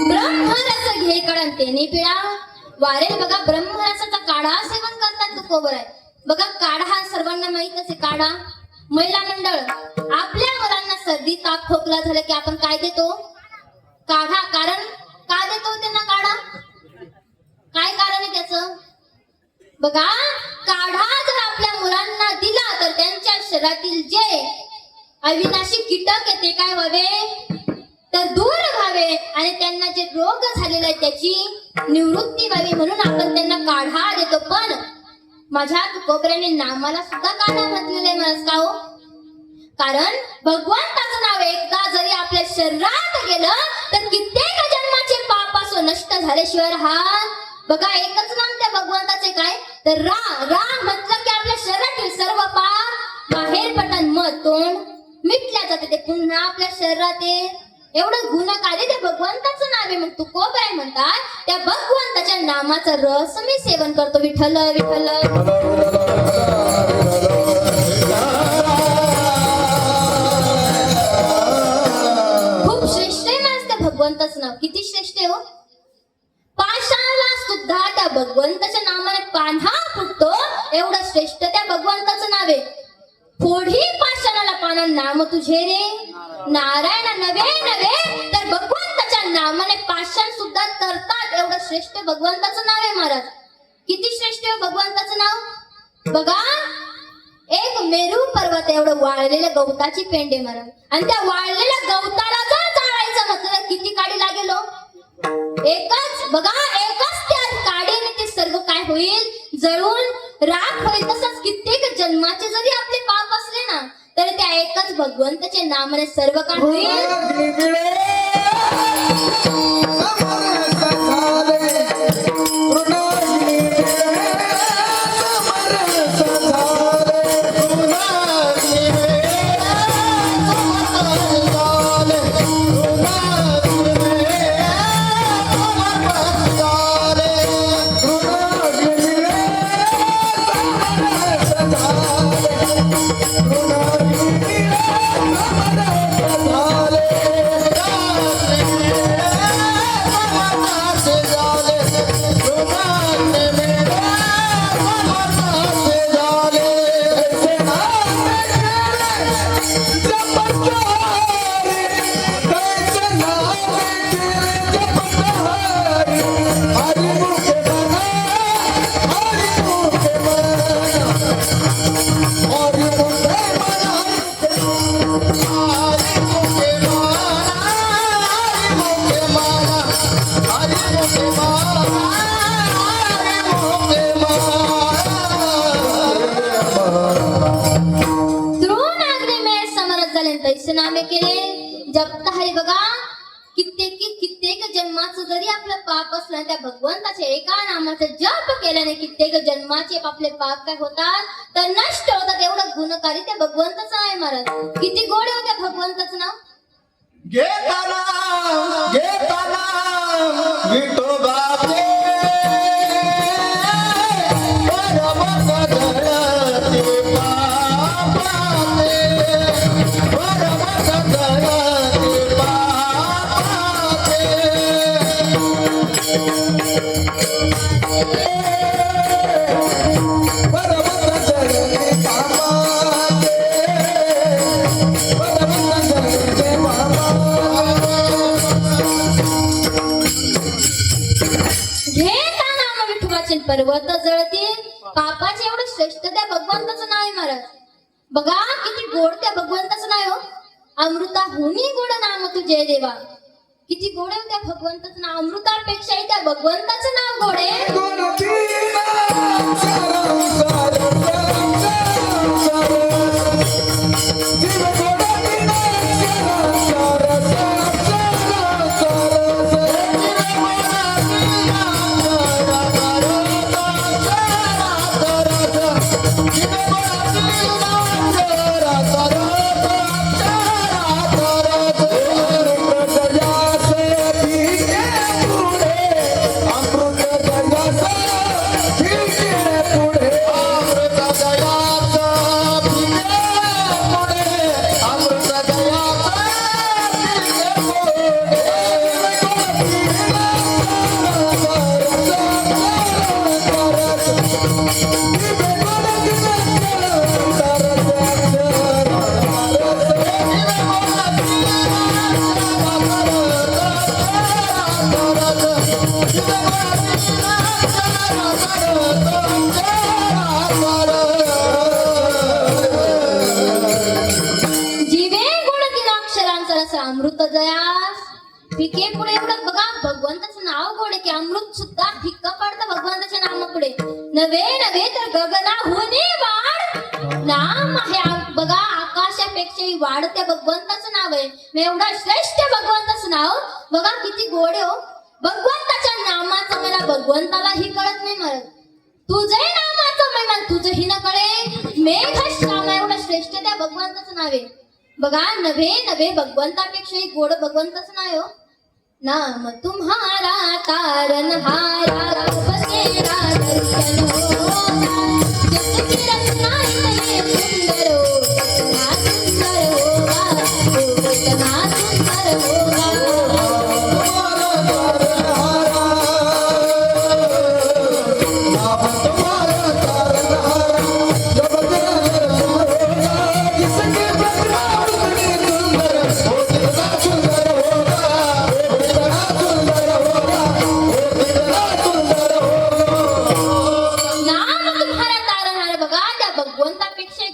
ब्रह्मरस घे कडन तेने पिळा. वारे बघा ब्रह्मरसाचा काढा सेवन करतात तुकोबर आहे. बघा काढा हा सर्वांना माहितच आहे. काढा महिला मंडळ आपल्या मुलांना सर्दी ताप खोकला झालं की आपण काय देतो? काढा. कारण का देतो त्यांना काढा? काय कारण आहे त्याचं? बघा काढा जर आपल्या मुलांना दिला तर त्यांच्या शरीरातील जे अविनाशी कीटक आहे ते काय व्हावे तर दूर व्हावे आणि त्यांना जे रोग झालेला आहे त्याची निवृत्ती व्हावी. म्हणून आपण त्यांना काढा देतो. पण माझ्या तुकोबऱ्याने नामाला सुद्धा काढा म्हटलेलं आहे महाराज. का हो? कारण भगवंताचं नाव एकदा जरी आपल्या शरीरात गेलं तर कित्येक जन्माचे पाप असो नष्ट झाल्याशिवाय राहत. बघा एकच नाम त्या भगवंताचे काय तर राम म्हटलं की आपल्या शरीरातील सर्व पाप बाहेर पडतात. मग तोंड मिटल्या जाते, ते पुन्हा आपल्या शरीरात एवढं गुणकारी ते भगवंताचं नाव आहे. मग तू कोण आहे म्हणतात त्या भगवंताच्या नामाचा रस मी सेवन करतो. विठ्ठल विठ्ठल. खूप श्रेष्ठ आहे महाराज त्या भगवंताचं नाव. किती श्रेष्ठ आहे हो. पाषाणाला सुद्धा त्या भगवंताच्या नावाने पान्हा फुटतो. एवढं श्रेष्ठ त्या भगवंताचं नाव आहे. फोडी पाषाणाला पाना नाम तुझे रे नारायण नवे नवे. तर भगवंताच्या त्या नामाने पाषाण सुद्धा तरतात एवढं श्रेष्ठ भगवंताचं नाव आहे महाराज. किती श्रेष्ठ आहे भगवंताचं नाव. बघा एक मेरू पर्वत एवढं वाळलेल्या गवताची पेंड आहे महाराज. आणि त्या वाळलेल्या गवताला जर जाळायचं म्हटलं तर किती काडी लागेल हो? एकच बघा एकच त्या काडीने ते सर्व काय होईल जळून राख होईल. तसंच कित्येक जन्माचे जरी आपले पाप असले ना तर त्या एकच भगवंताचे नामाने सर्व काय होईल. नामे केले जपता हरी. बघा कित्येक जन्माचं जरी आपलं पाप असलं त्या भगवंताच्या एका नामाचं जप केल्याने कित्येक जन्माचे आपले पाप काय होतात तर नष्ट होतात. एवढं गुणकारी त्या भगवंताचं आहे महाराज. किती गोड आहे त्या भगवंताचं नाव. घेताना विठोबाचे पर्वत जळतील पापाचे एवढं श्रेष्ठ त्या भगवंताचं नाव आहे महाराज. बघा किती गोड त्या भगवंताचं नाव. अमृताहुनी गोड नाम तुझे देवा. किती गोड आहे त्या भगवंताचं नाव. अमृतापेक्षाही त्या भगवंताचं नाव गोड आहे. अमृत जयास पिके पुढे एवढं बघा भगवंताचं नाव गोड की अमृत सुद्धा फिक्क पडतं भगवंताच्या नामापुढे. नव्हे नव्हे तर गगनाहुनी वाढ नाम आहे. बघा आकाशापेक्षाही वाढत्या भगवंताचं नाव आहे. मग एवढा श्रेष्ठ भगवंताचं नाव बघा किती गोड आहे हो. भगवंताच्या नामाचं मला भगवंतालाही कळत नाही मरत. तुझे नामाचं महिमा तुझही न कळे. मेघश्यामा एवढा श्रेष्ठ त्या भगवंताचं नाव आहे. बघा नव्हे नव्हे भगवंतापेक्षाही गोड भगवंताचं नाव हो. नाम तुम्हारा तारनहारा बसेरा दर्शन होता. जस की रत्ना इतने सुंदर हो कितना सुंदर होगा हो कितना सुंदर होगा.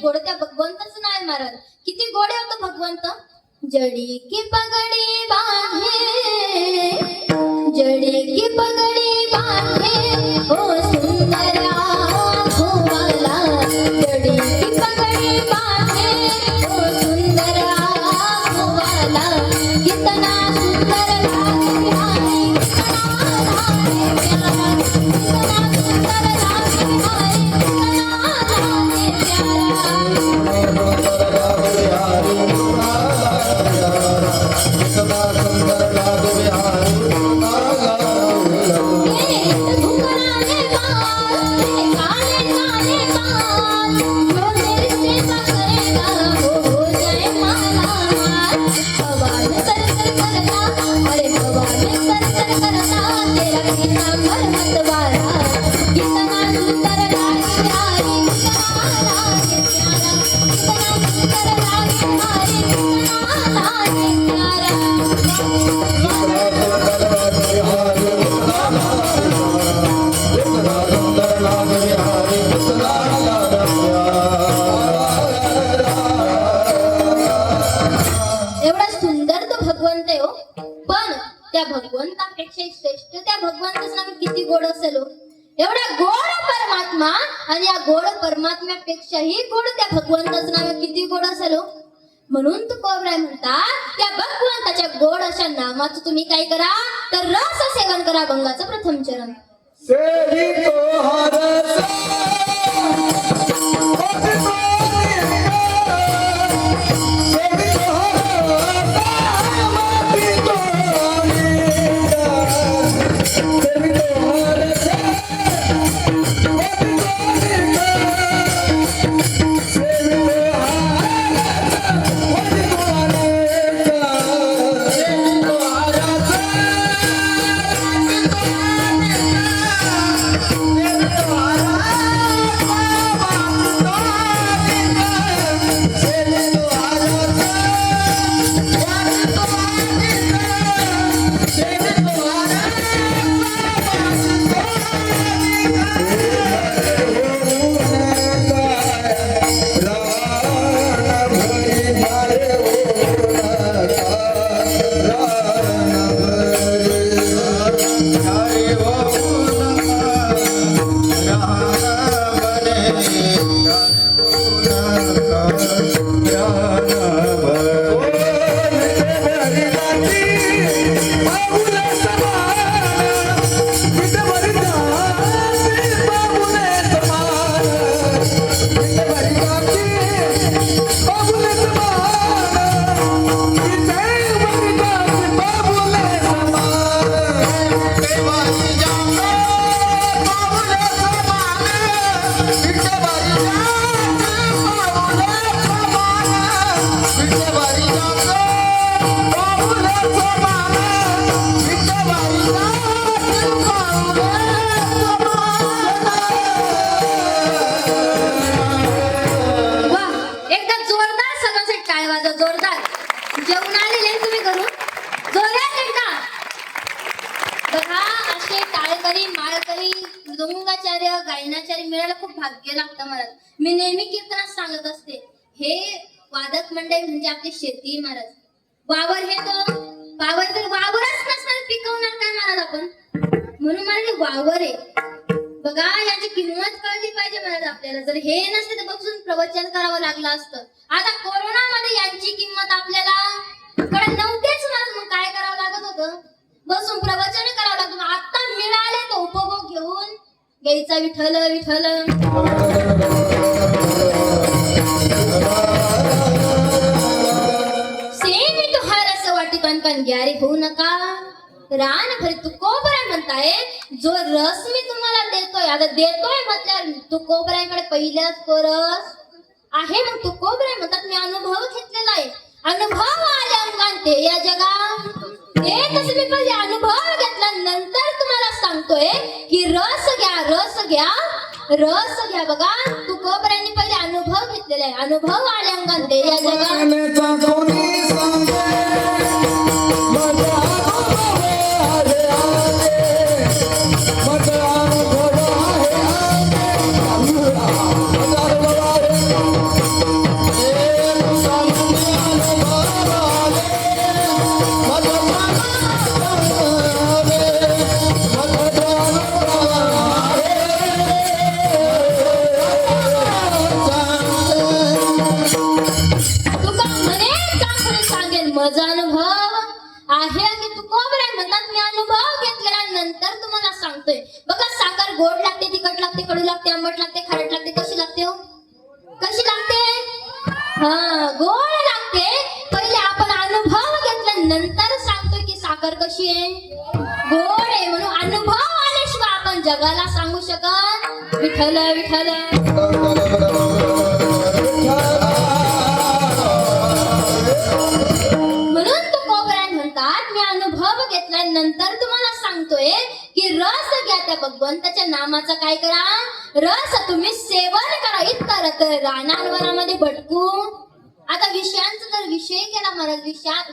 गोड त्या भगवंताचं नाव आहे महाराज. किती गोड आहे होतं भगवंत. जडी की पगडी बांधे, जडी की पगडी बांधे हो सुंदरा भुवाला, जडी की पगडी बांधे हो सुंदरा भुवाला, कितना सुंदर लागे हाय, कितना लागे प्यारा, कितना सुंदर लागे हाय, कितना लागे प्यारा. एवढा सुंदर तो भगवंत आहे हो. पण त्या भगवंतापेक्षा श्रेष्ठ त्या भगवंताचं नाव किती गोड असेल हो. एवढा गोड परमात्मा आणि या गोड परमात्म्यापेक्षाही गोड त्या भगवंताचं नाव किती गोड असेल हो. म्हणून तुकोबराय म्हणतात त्या भगवंताच्या गोड अशा नामाचं तुम्ही काय करा तर रस सेवन करा. भंगाचं प्रथम चरण. सेवितो हरसा मृदंगाचार्य गायनाचार्य मिळायला खूप भाग्य लागतं महाराज. मी नेहमी कीर्तनात सांगत असते हे वादक मंडळी म्हणजे आपली शेती महाराज. वावर हे तो वावर जर वावरच नसणार पिकवणार काय महाराज आपण. म्हणून मला वावर आहे बघा याची किंमत कळली पाहिजे महाराज आपल्याला. जर हे नसते तर बसून प्रवचन करावं लागलं असतं. आता कोरोनामध्ये यांची किंमत आपल्याला कळत नव्हतेच महाराज. मग काय करावं लागत होतं बसून प्रवचन करावं लागतं. आता मिळाले तो उपभोग घेऊन घ्यायचा. विठ्ठल विठ्ठल सेमी तुहार असं वाटी कणकण ग्यारे होऊ नका रान भरी तू कोबराय म्हणताय. जो रस मी तुम्हाला देतोय आता देतोय म्हटल्यावर तू कोबरायकडे पहिल्याच परस आहे. मग तू कोबराय म्हणतात मी अनुभव घेतलेला आहे. अनुभव आले अंगान ते या जगा ते तसं मी पहिले अनुभव घेतला नंतर तुम्हाला सांगतोय की रस घ्या रस घ्या रस घ्या. बघा तू कोबरायांनी पहिले अनुभव घेतलेला आहे. अनुभव आले अंगान ते या जगा माझा अनुभव आहे की तुकोबराय म्हणतात मी अनुभव घेतल्यानंतर तुम्हाला सांगतोय. बघा साखर गोड लागते, तिखट लागते, कडू लागते, आंबट लागते, खारट लागते. कशी लागते हो? कशी लागते? हा, गोड लागते. पहिले आपण अनुभव घेतल्यानंतर सांगतोय की साखर कशी आहे, गोड आहे. म्हणून अनुभव आल्याशिवाय आपण जगाला सांगू शकत. विठ्ठल विठ्ठल म्हणून तुकोबराय म्हणतात मी अनुभव घेतल्यानंतर तुम्हाला सांगतोय की रस घ्या त्या भगवंताच्या नामाचा. काय करा? रस तुम्ही सेवन करा. इतर रानावनामध्ये भटकू. आता विषयांचा जर विषय केला महाराज,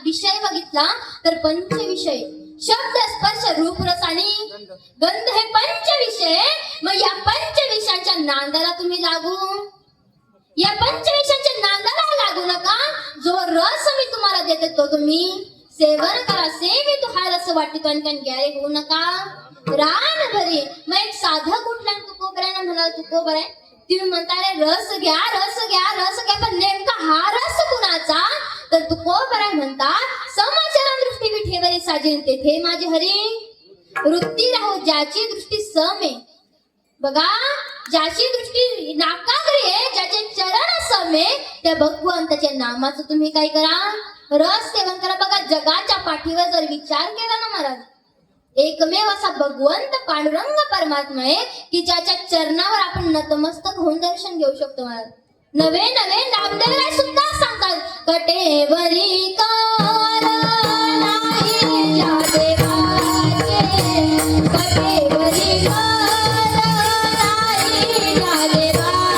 विषय बघितला तर पंचविषय शब्द स्पर्श रूप रस आणि गंध हे पंचविषय. मग या पंचविषयांच्या नांदाला तुम्ही लागू, या पंचविषयांच्या नांदाला लागू नका. जो रस मी तुम्हाला देते तो तुम्ही सेवन करा. सेवी तो हा रस वाटतो आणि ग्यारे होऊ नका रान भरी. मग एक साधक उठला तुकोबराय म्हणाला तुकोबराय तुम्ही म्हणताय रस घ्या रस घ्या रस घ्या, पण नेमका हा रस कुणाचा? तर तुकोबराय म्हणतात समचरण दृष्टी विठेवरी साजेल तेथे माझे हरी वृत्ती राहो ज्याची दृष्टी सम आहे. बघा ज्याची दृष्टी नाकाग्री आहे, ज्याचे चरण सम आहे, त्या भगवंताच्या नामाचं तुम्ही काय करा? रस सेवन करा. बघा जगाच्या पाठीवर जर विचार केला ना महाराज, एकमेव असा भगवंत पांडुरंग परमात्मा आहे की ज्याच्या चरणावर आपण नतमस्तक होऊन दर्शन घेऊ शकतो महाराज. नवे नवे नामदेव सुद्धा सांगतात कटेवरी कार नाही ज्या देवाचे, कटेवरी कार नाही ज्या देवाचे.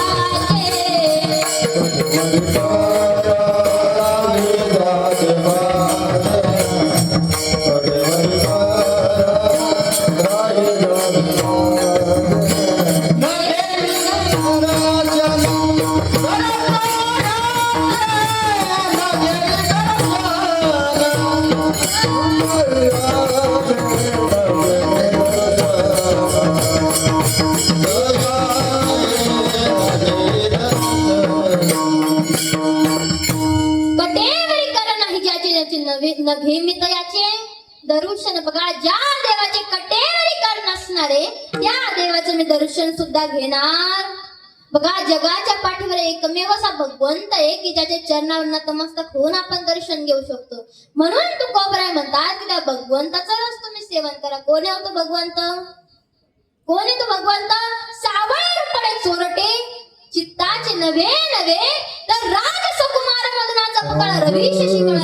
नभे मित याचे दर्शन. बघा ज्या देवाचे कटेवरी कर नसणारे त्या देवाचे मी दर्शन सुद्धा घेणार. बघा जगाच्या पाठीवर एकमेव असा भगवंत आहे की ज्याच्या चरणावर नतमस्तक होऊन आपण दर्शन घेऊ शकतो. म्हणून तुकोबराय म्हणतात की त्या भगवंताचा रस तुम्ही सेवन करा. कोण आहे तो भगवंत? कोण आहे तो भगवंत? सावळे रूपडे चोरटे चित्ताचे नवे नवे तर राज सुकुमार मदनाचा पुतळा रवी शशिकळा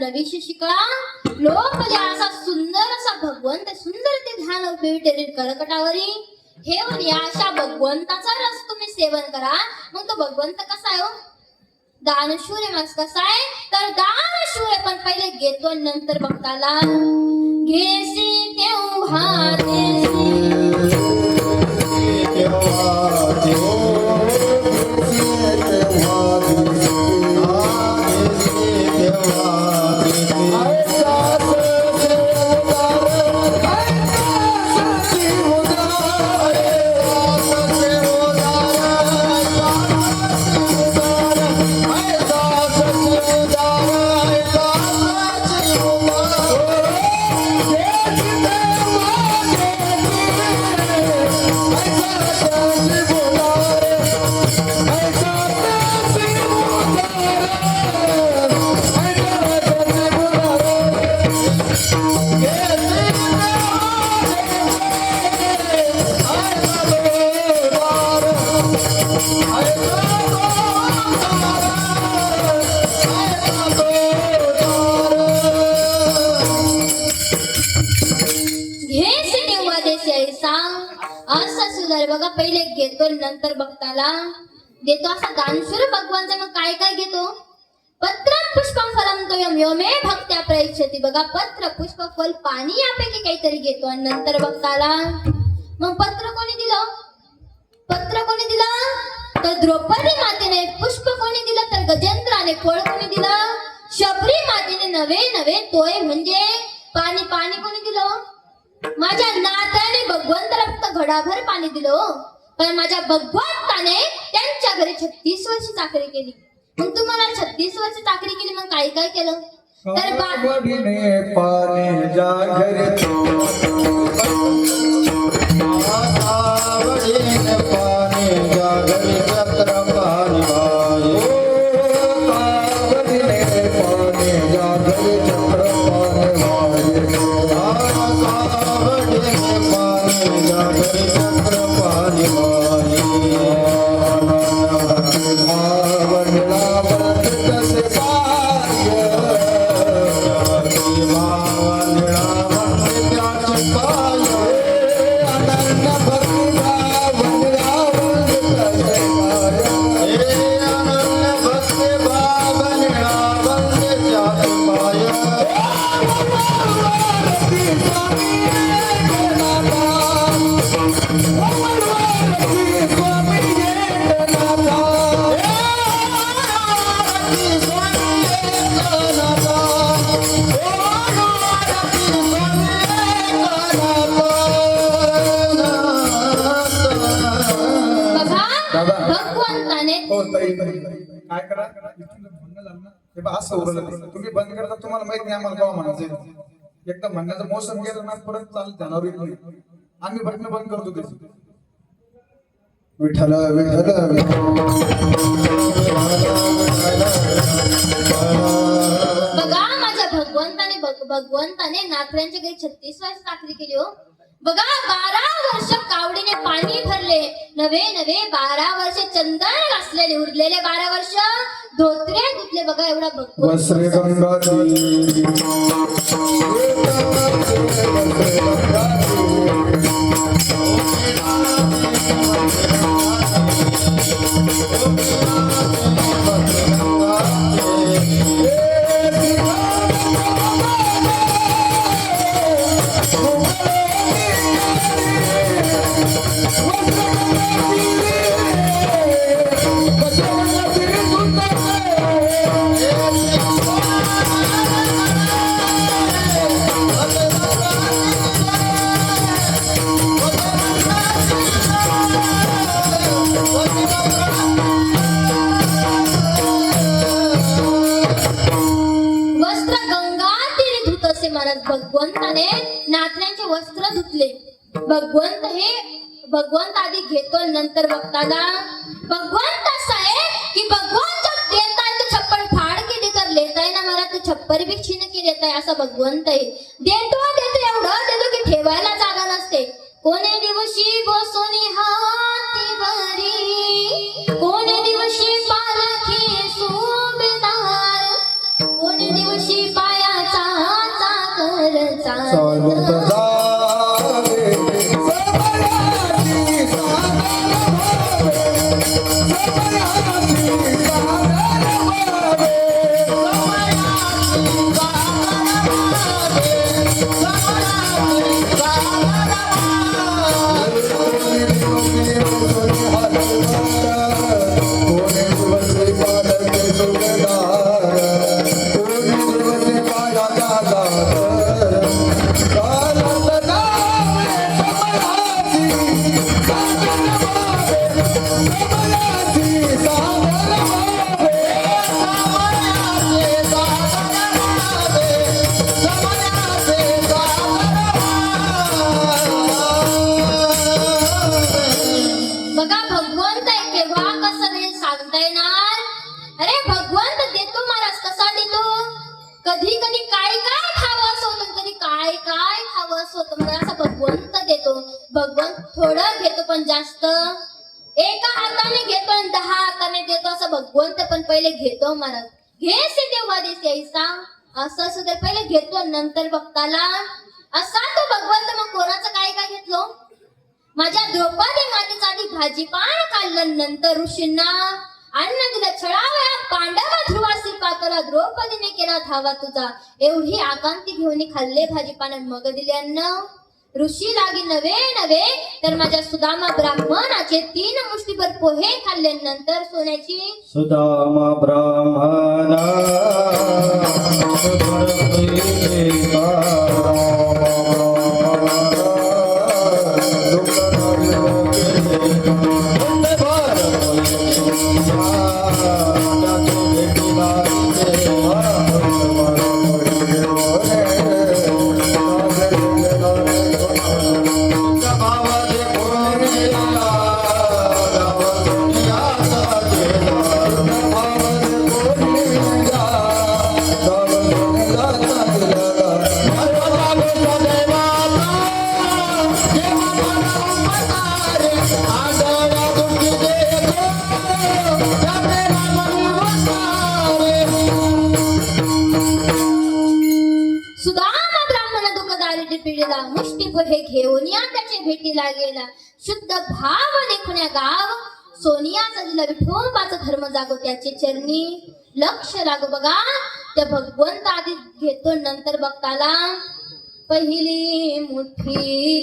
रवी शिशिकळा लोक असा सुंदर असा भगवंत सुंदर ते ध्यान उपयोगी कर्कटावरी हे या अशा भगवंताचा रस तुम्ही सेवन करा. मग तो भगवंत कसा आहे हो? दानशूर मग कसा आहे? तर दानशूर आहे पण पहिले घेतो नंतर बघताला घेसी तेव्हा देसी. ऐसा असा सुधार बघा पहिले घेतो नंतर बघताला देतो असा दानशूर भगवानचा मग काय काय घेतो पत्रम पुष्पम फलम तोयम यो मे भक्त्या प्रयच्छति बघा पत्र पुष्प फल पाणी यापैकी काहीतरी घेतो आणि नंतर बघताला मग पत्र कोणी दिलं तर द्रौपदी मातेने पुष्प कोणी दिलं तर गजेंद्राने फळ कोणी दिलं शबरी मातेने नवे तोय म्हणजे पाणी कोणी दिलं माझ्या नात्याने भगवंताला फक्त घडाभर पाणी दिलं पण माझ्या भगवंताने त्यांच्या घरी 36 वर्ष चाकरी केली मग तुम्हाला 36 वर्ष चाकरी केली मग काय काय केलं तर कावडीने पाणी जागरतो कावडीने पाणी जागरी छत्रपाणी बाई कावडीने पाणी जागरी छत्रपाणी बाई कावडीने पाणी जागरी छत्रपाणी बाई भावनला बंद कसे कार्य भगवंताने हो ताई काय करा म्हणणं झालं ना हे बा असं उरलं तुम्ही बंद करता तुम्हाला माहित नाही आम्हाला केव्हा म्हणायचं एकदम म्हणण्याचं मोसम गेलं ना परत चालत जाणार आम्ही बटणं बंद करतो त्याची विठ्ठल बघा माझ्या भगवंताने नाथऱ्यांच्या घरी 36 वर्ष चाकरी केली हो बघा 12 वर्ष कावडीने पाणी भरले नवे 12 वर्ष चंदन घासलेले उरलेले 12 वर्ष धोत्रे धुतले बघा एवढा भगवंत वस्त्रे गंगाती वस्त्र गंगातीरी धुत असे महाराज भगवंताने नाथऱ्यांचे वस्त्र धुतले भगवंत आधी घेतो नंतर बघताना भगवंत असा आहे की भगवंत जब देता है तो छप्पन फाड़ के देकर लेता है ना महाराज तो छप्पर भी छीन के देता है असा भगवंत आहे देतो एवढं देतो की ठेवायला जागा नसते कोणे दिवशी बसोनी हातीवरी कोणे दिवशी पालखी सुभेदार कोणी दिवशी पायाचा चाकर चालत जावे सबयाची सागर बघा भगवंत आहे केव्हा कसं नाही सांगता येणार अरे भगवंत देतो महाराज कसा देतो कधी काय खावं असं होतं कधी काय खावं असं होतं मला असं भगवंत देतो भगवंत थोडं घेतो पण जास्त एका हाताने घेतो आणि 10 हाताने देतो असं भगवंत पण पहिले घेतो महाराज घे से देवा देस ऐसा असं सुद्धा पहिले घेतो नंतर बघताला असा तो भगवंत मग कोणाचं काय घेतलो माझ्या द्रौपदी मातेचा आधी भाजीपान काढलं नंतर ऋषींना अन्न दिलं छळावया पांडवा ध्रुवासी पातला द्रौपदीने केला धावा तुझा एवढी आकांती घेऊन खाल्ले भाजीपान मग दिले अन्न ऋषी लागी नवे नवे तर माझ्या सुदामा ब्राह्मणाचे 3 मुष्टीभर पोहे खाल्ले नंतर सोन्याची सुदामा ब्राह्मणा सुदामा ब्राह्मण दुःखदारिद्र्य पिढीला मुष्टी पोहे घेऊन या त्याचे भेटीला गेला शुद्ध भाव देखण्या गाव सोनियाचा दिला विठोबाचा धर्म जागो त्याचे चरणी लक्ष लागो बघा त्या भगवंत आधी घेतो नंतर बघताला पहिली मुट्ठी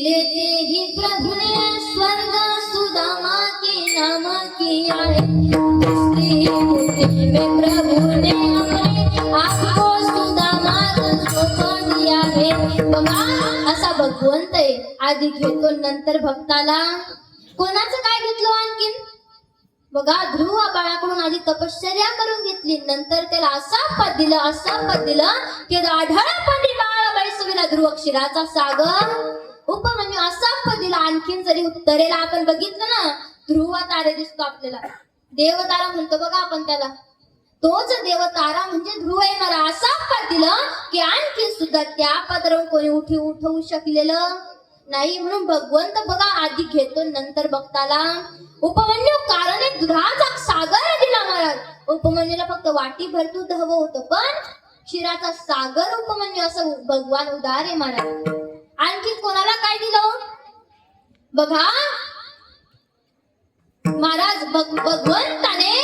लेते ही प्रभुने स्वर्ग सुदामा के नाम की आहे दूसरी मुट्ठी में प्रभुने अपने आपको सुदामा को दिया है बघा असा भगवंत आहे आधी घेतो नंतर भक्ताला कोणाचं काय घेतलं आणखीन बघा ध्रुव बाळाकडून आधी तपश्चर्या करून घेतली नंतर त्याला असं पद दिलं की आढळपणी बाळ बैसविला ध्रुव क्षीराचा सागर उपमन्यू असा पद दिला आणखीन जरी उत्तरेला आपण बघितलं ना ध्रुव तारे दिसतो आपल्याला देवतारा म्हणतो बघा आपण त्याला तोच देवतारा म्हणजे ध्रुव येणारा असा पद दिलं की आणखी सुद्धा त्या पदरावर कोणी उठवू शकलेलं नाही म्हणून भगवंत बघा आधी घेतो नंतर बघताला उपमन्यू कारण एक दुधाचा सागर दिला महाराज उपमन्यूला फक्त वाटी भर दूध हवं होतं पण क्षीराचा सागर उपमन्यू असं भगवान उदार आहे महाराज आणखी कोणाला काय दिलं बघा महाराज भगवंताने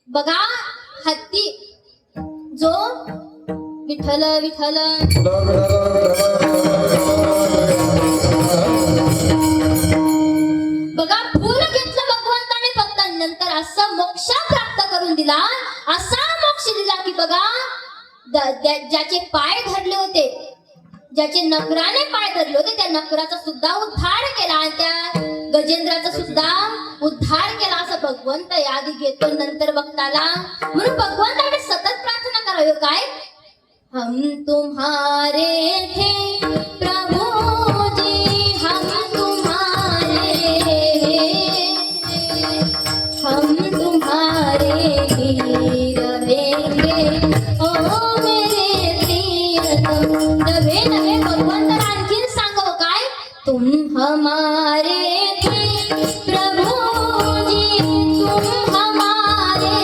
बघा हत्ती जो विठ्ठल विठ्ठल बघा फूल घेतलं भगवंताने फक्त नंतर असं मोक्ष प्राप्त करून दिला असा मोक्ष दिला की बघा ज्याचे पाय धरले होते ज्याचे नकराने पाय धरले होते त्या नकराचा सुद्धा उद्धार केला आणि त्या गजेंद्राचा सुद्धा उद्धार केला असं भगवंत यादी घेतो नंतर बघताला म्हणून भगवंताकडे सतत प्रार्थना करावी काय हम तुम्हारे थे प्रभु जी हम तुम्हारे ही रहेंगे ओ मेरे प्रियतम नवे नवे भगवंताला आणखीन सांगो काय तुम हमारे थे प्रभु जी तुम हमारे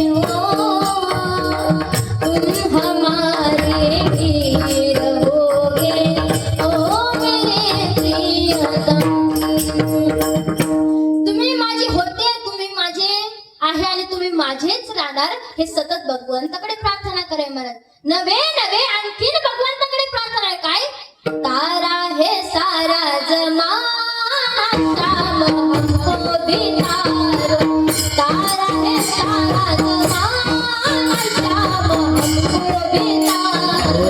हो तुम हमारे ही रहोगे ओ मेरे प्रियतम तुम्ही माझे होते तुम्ही माझे आहे आणि तुम्ही माझेच राहणार हे सतत भगवंताकडे प्रार्थना कराय महाराज नवे नवे आणखीन भगवंताकडे प्रार्थना आहे काय तारा है सारा जमाना श्याम हमको बितारो तारा है सारा जमाना श्याम हमको बितारो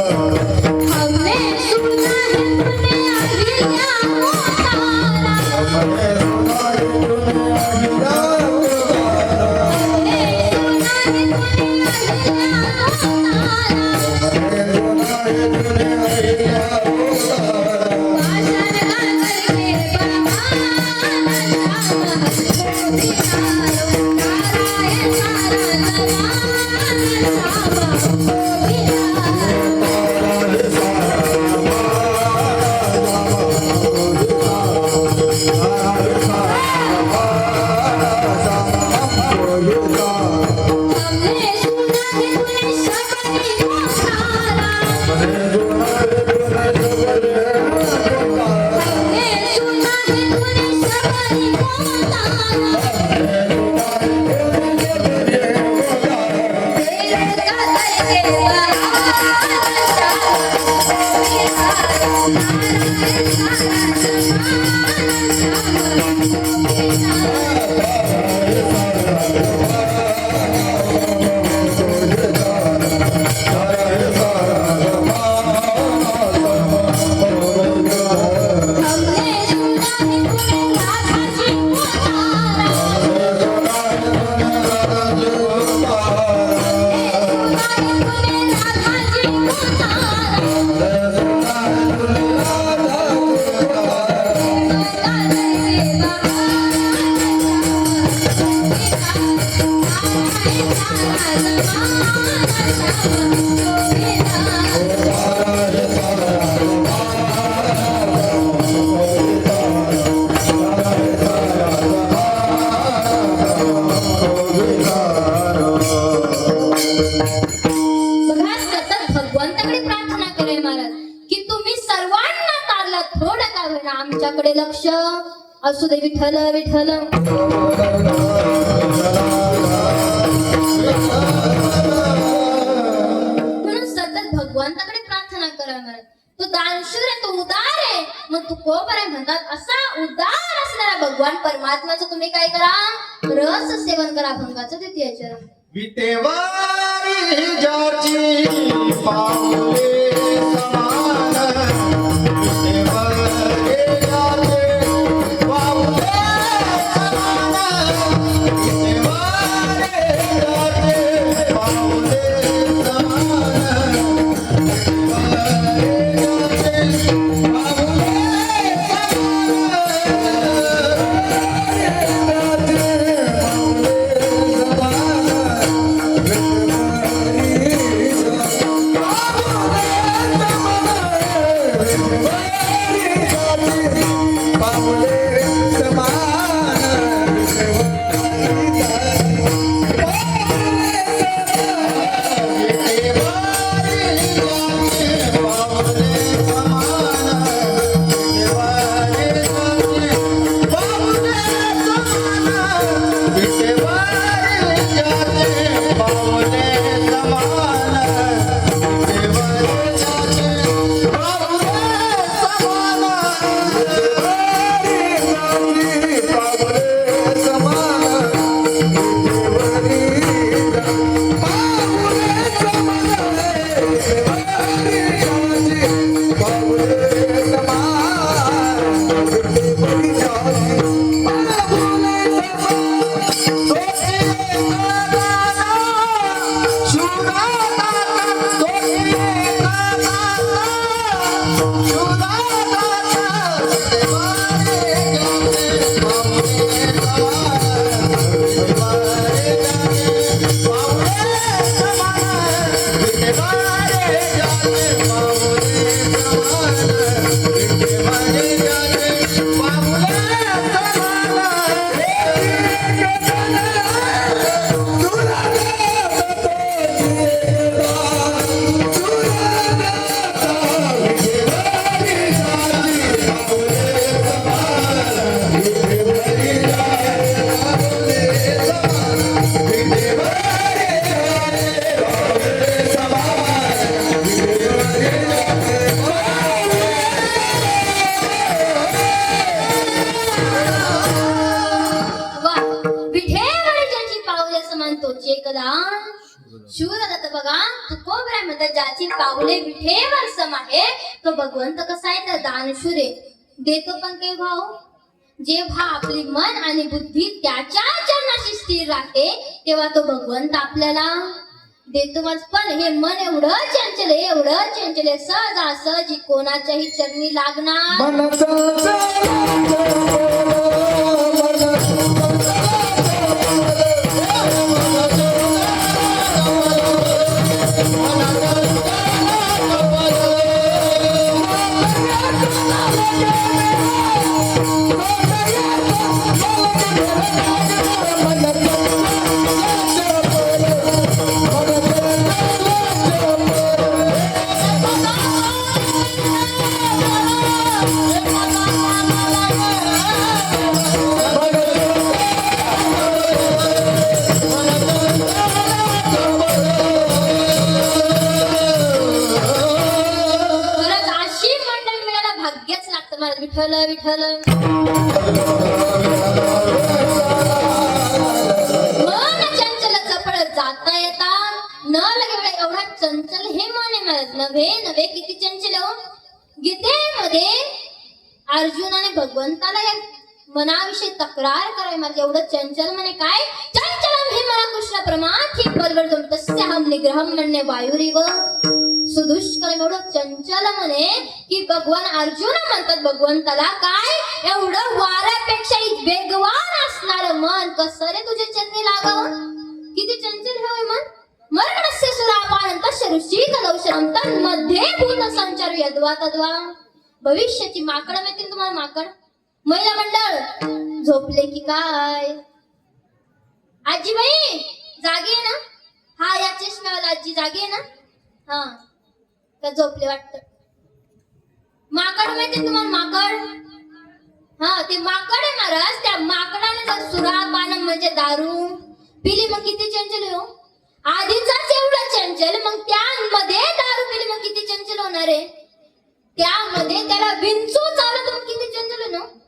हमने सुना है दुनिया गिरा तारा हमने सुना है दुनिया गिरा तारा बघा सतत भगवंताकडे प्रार्थना करे महाराज की तुम्ही सर्वांना तारला थोडं का होईना आमच्याकडे लक्ष असू दे विठ्ठल विठ्ठल. म्हणून सतत भगवंताकडे प्रार्थना करा महाराज. तो दानशूर आहे, तो उदार आहे, मग तू कोपर आहे म्हणतात. असा उदार असणारा भगवान परमात्म्याचं तुम्ही काय करा, रस सेवन करा भंगाचं द्वितीय चरण. विटेवारी ज्याची पावले समान विटेवारी ज्याची पावले समान विटेवारी ज्याची पावले समान विटेवारी ज्याची शूरदत्त बघा तुकोबरा मध्ये ज्याची पावले विठेवर सम आहे तो भगवंत कसा आहे तर दानशूर देतो पण काही भाव जेव्हा आपली मन आणि बुद्धी त्याच्या चरणाशी स्थिर राहते तेव्हा तो भगवंत आपल्याला देतो. पण हे मन एवढं चंचल आहे सहजासहजी कोणाच्याही चरणी लागणार विठ्ठल विठ्ठल मन चंचल चपळ जाता येता न लगे वेळ एवढा चंचल हे मन आहे महाराज नव्हे नव्हे किती चंचल हो गीतेमध्ये अर्जुनाने भगवंताला या मनाविषयी तक्रार कराय माझे एवढं चंचल म्हणे काय चंचलम हे मला कृष्ण प्रमाथी बलवर्धम तस्याहम निग्रहम म्हणणे वायुरीव सुदुष्कर एवढं चंचल म्हणे की भगवान अर्जुन म्हणतात भगवंताला काय एवढं वाऱ्यापेक्षा वेगवान असणार मन कसं रे तुझे चरणी लागाव किती चंचल हे होय मन मरणस्य सुरापानंत ऋषी कलौशरम तन्मध्ये भूत संचार यद्वा तद्वा भविष्याची माकड माहिती तुम्हाला माकड महिला मंडळ झोपले की काय आजीबाई जागी आहे ना हा या चष्म्यावाला आजी जागी आहे ना हा का झोपले वाटत माकड माहिती तुम्हाला माकड हा ते माकड आहे महाराज त्या माकडाने जर सुरापान म्हणजे दारू पिली मग किती चंचल हो आधीचाच एवढा चंचल मग त्यामध्ये दारू पिली मग किती चंचल होणार आहे त्यामध्ये त्याला विंचू चालत मग किती चंचल होईल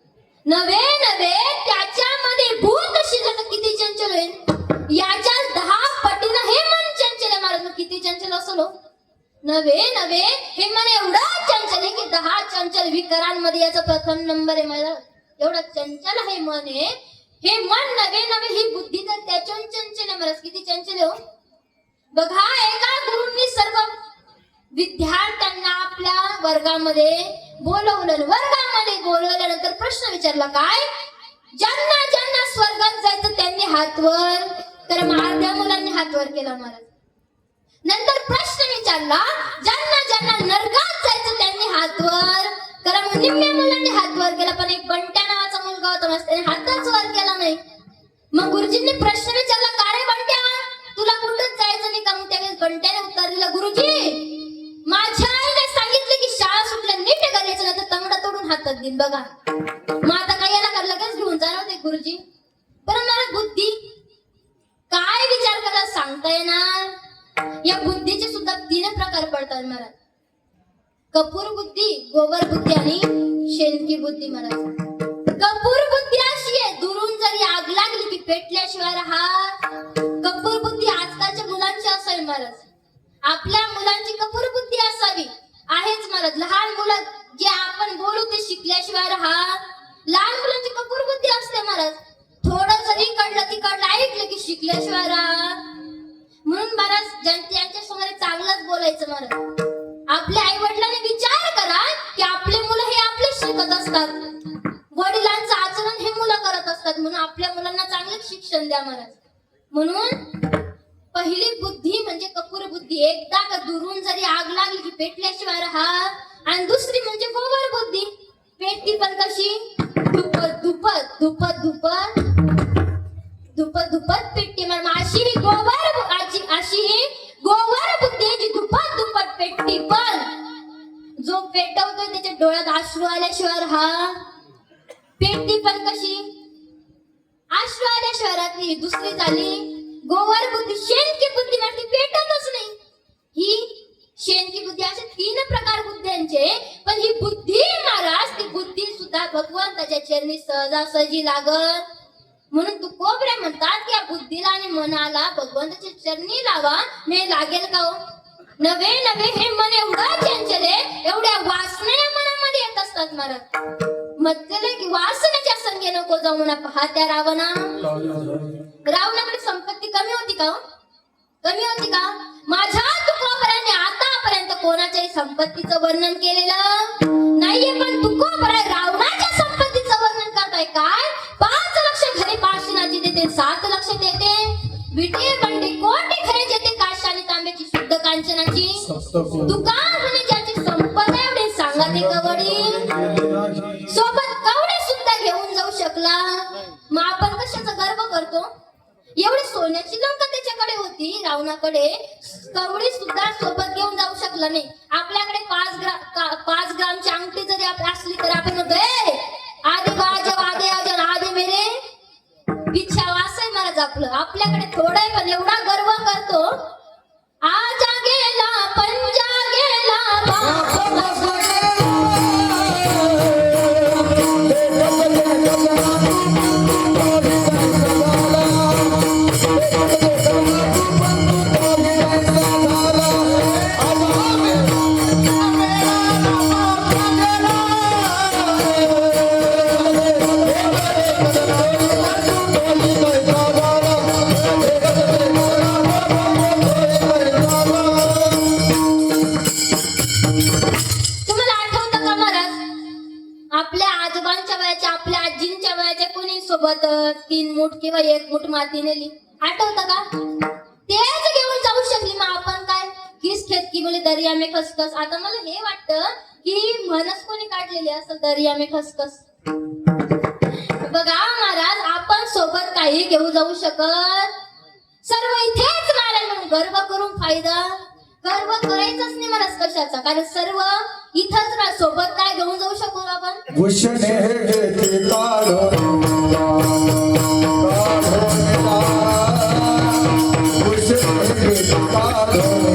नवे नवे त्याच्यामध्ये भूत शिजत किती चंचल होईल याच्या 10 पटीनं हे मन चंचल आहे महाराज मग किती चंचल असेल हो नवे नवे हे मन एवढं चंचल आहे की 10 चंचल विकारांमध्ये याचा प्रथम नंबर आहे मला एवढं चंचल हे मन आहे हे मन नवे नवे ही बुद्धी तर त्याच्याहून चंचल आहे महाराज किती चंचल आहे हो बघा एका गुरूंनी सर्व विद्यार्थ्यांना आपल्या वर्गामध्ये बोलवल्यानंतर प्रश्न विचारला काय ज्यांना ज्यांना स्वर्गात जायचं त्यांनी हात वर तर अर्ध्या मुलांनी हात वर केला महाराज नंतर प्रश्न विचारला ज्यांना ज्यांना नरकात जायचं त्यांनी हात वर तर मग निम्म्या मुलांनी हात वर केला पण एक बंट्या नावाचा मुलगा होता मस्त त्याने हातच वर केला नाही मग गुरुजींनी प्रश्न विचारला का रे बंट्या तुला कुठंच जायचं नाही का मग त्यावेळेस बंट्याने उत्तर दिलं गुरुजी माझ्या आईने सांगितले की शाळा सुटल्या नीट करायचं नाही तर तंगडा तोडून हातात देईन बघा मग आता काय याला का लगेच घेऊन जाणार होते गुरुजी पण मला बुद्धी काय विचार करायला सांगता येणार या बुद्धीचे सुद्धा 3 प्रकार पडतात महाराज कपूर बुद्धी गोबर बुद्धी आणि शेणकी बुद्धी महाराज कपूर बुद्धी अशी आहे दुरून जरी आग लागली की पेटल्याशिवाय राहत कपूर बुद्धी आजकालच्या मुलांची असावी महाराज आपल्या मुलांची कपूर बुद्धी असावी आहेच महाराज लहान मुलं जे आपण बोलू ते शिकल्याशिवाय राहत लहान मुलांची कपूर बुद्धी असते महाराज थोडं जरी कळलं तिकडलं ऐकलं की शिकल्याशिवाय राहत म्हणून महाराज त्यांच्या समोर चांगलंच बोलायचं महाराज आपल्या आई वडिलांनी विचार करा की आपले मुलं हे आपले शिकत असतात वडिलांचं आचरण हे मुलं करत असतात म्हणून आपल्या मुलांना चांगलं शिक्षण द्या महाराज म्हणून पहिली बुद्धी म्हणजे कपूर बुद्धी एकदा का दुरून जरी आग लागली की पेटल्याशिवाय राहा आणि दुसरी म्हणजे गोबर बुद्धी पेटती पण कशी धुपत धुपत धुपत धुपत धुपत धुपत पेटती मग अशी ही गोबर बुद्धी जी धुपत धुपत पेटती पण जो पेटवतोय त्याच्या डोळ्यात अश्रू आल्याशिवाय राहा पेटती पण कशी अश्रू आल्याशिवाय राहती दुसरी झाली गोवर बुद्धी शेणकी बुद्धी ती पेटतच नाही ही शेणकी बुद्धी असे 3 प्रकार बुद्ध्यांचे पण ही बुद्धी महाराज ती बुद्धी सुद्धा भगवंताच्या चरणी सहजासहजी लागत म्हणून तू कोबऱ्या म्हणतात की या बुद्धीला आणि मनाला भगवंताच्या चरणी लावा मे लागेल का हो नवे नवे हे मन एवढं चंचल आहे एवढ्या वासना या मनामध्ये येत असतात महाराज म्हटलेलं की वासनेच्या संगे नको जाऊ म्हणा पाहत्या रावणा रावणाकडे संपत्ती कमी होती का कमी होती का माझ्या तुकोबराने आतापर्यंत कोणाच्याही संपत्तीचं वर्णन केलेलं नाहीये पण तुकोबरा रावणाच्या संपत्तीचं वर्णन करताय काय 5 लक्ष घरी पाशिनाची देते 7 लक्ष देते विटे बंडी कोटी खरे जेते काश आणि तांब्याची शुद्ध कांचनाची तुका म्हणे ज्याची संपदा एवढे सांगा ते कवडी सोबत कवडे सुद्धा घेऊन जाऊ शकला मग आपण कशाचा गर्व करतो एवढी सोन्याची लंका त्याच्याकडे होती रावणाकडे कवडी सुद्धा सोबत घेऊन जाऊ शकला नाही आपल्याकडे 5 ग्रामची अंगठी जरी असली तर आपण म्हणतो आधी बाजा आधे अजन आधे मेरे इच्छा वासय महाराज आपल्याकडे थोडं आहे पण एवढा गर्व करतो आजा गेला पंजा गेला मूठ किंवा 1 मूठ माती नेली, आठवतं का? तेच घेऊन जाऊ शकली, मग आपण काय? किस खेत की बोले दर्या में खसखस. आता मला हे वाटतं की म्हणच कोणी काढलेली असं दर्या में खसखस. बघा महाराज, आपण सोबत काही घेऊ जाऊ शकत, सर्व इथेच राहिले म्हणून गर्व करून फायदा. गर्व करायचंच नाही महाराज कशाचा, कारण सर्व इथंच राह. सोबत काय घेऊन जाऊ शकू आपण? भूषणे घेते काढून भूषणे घेते काढून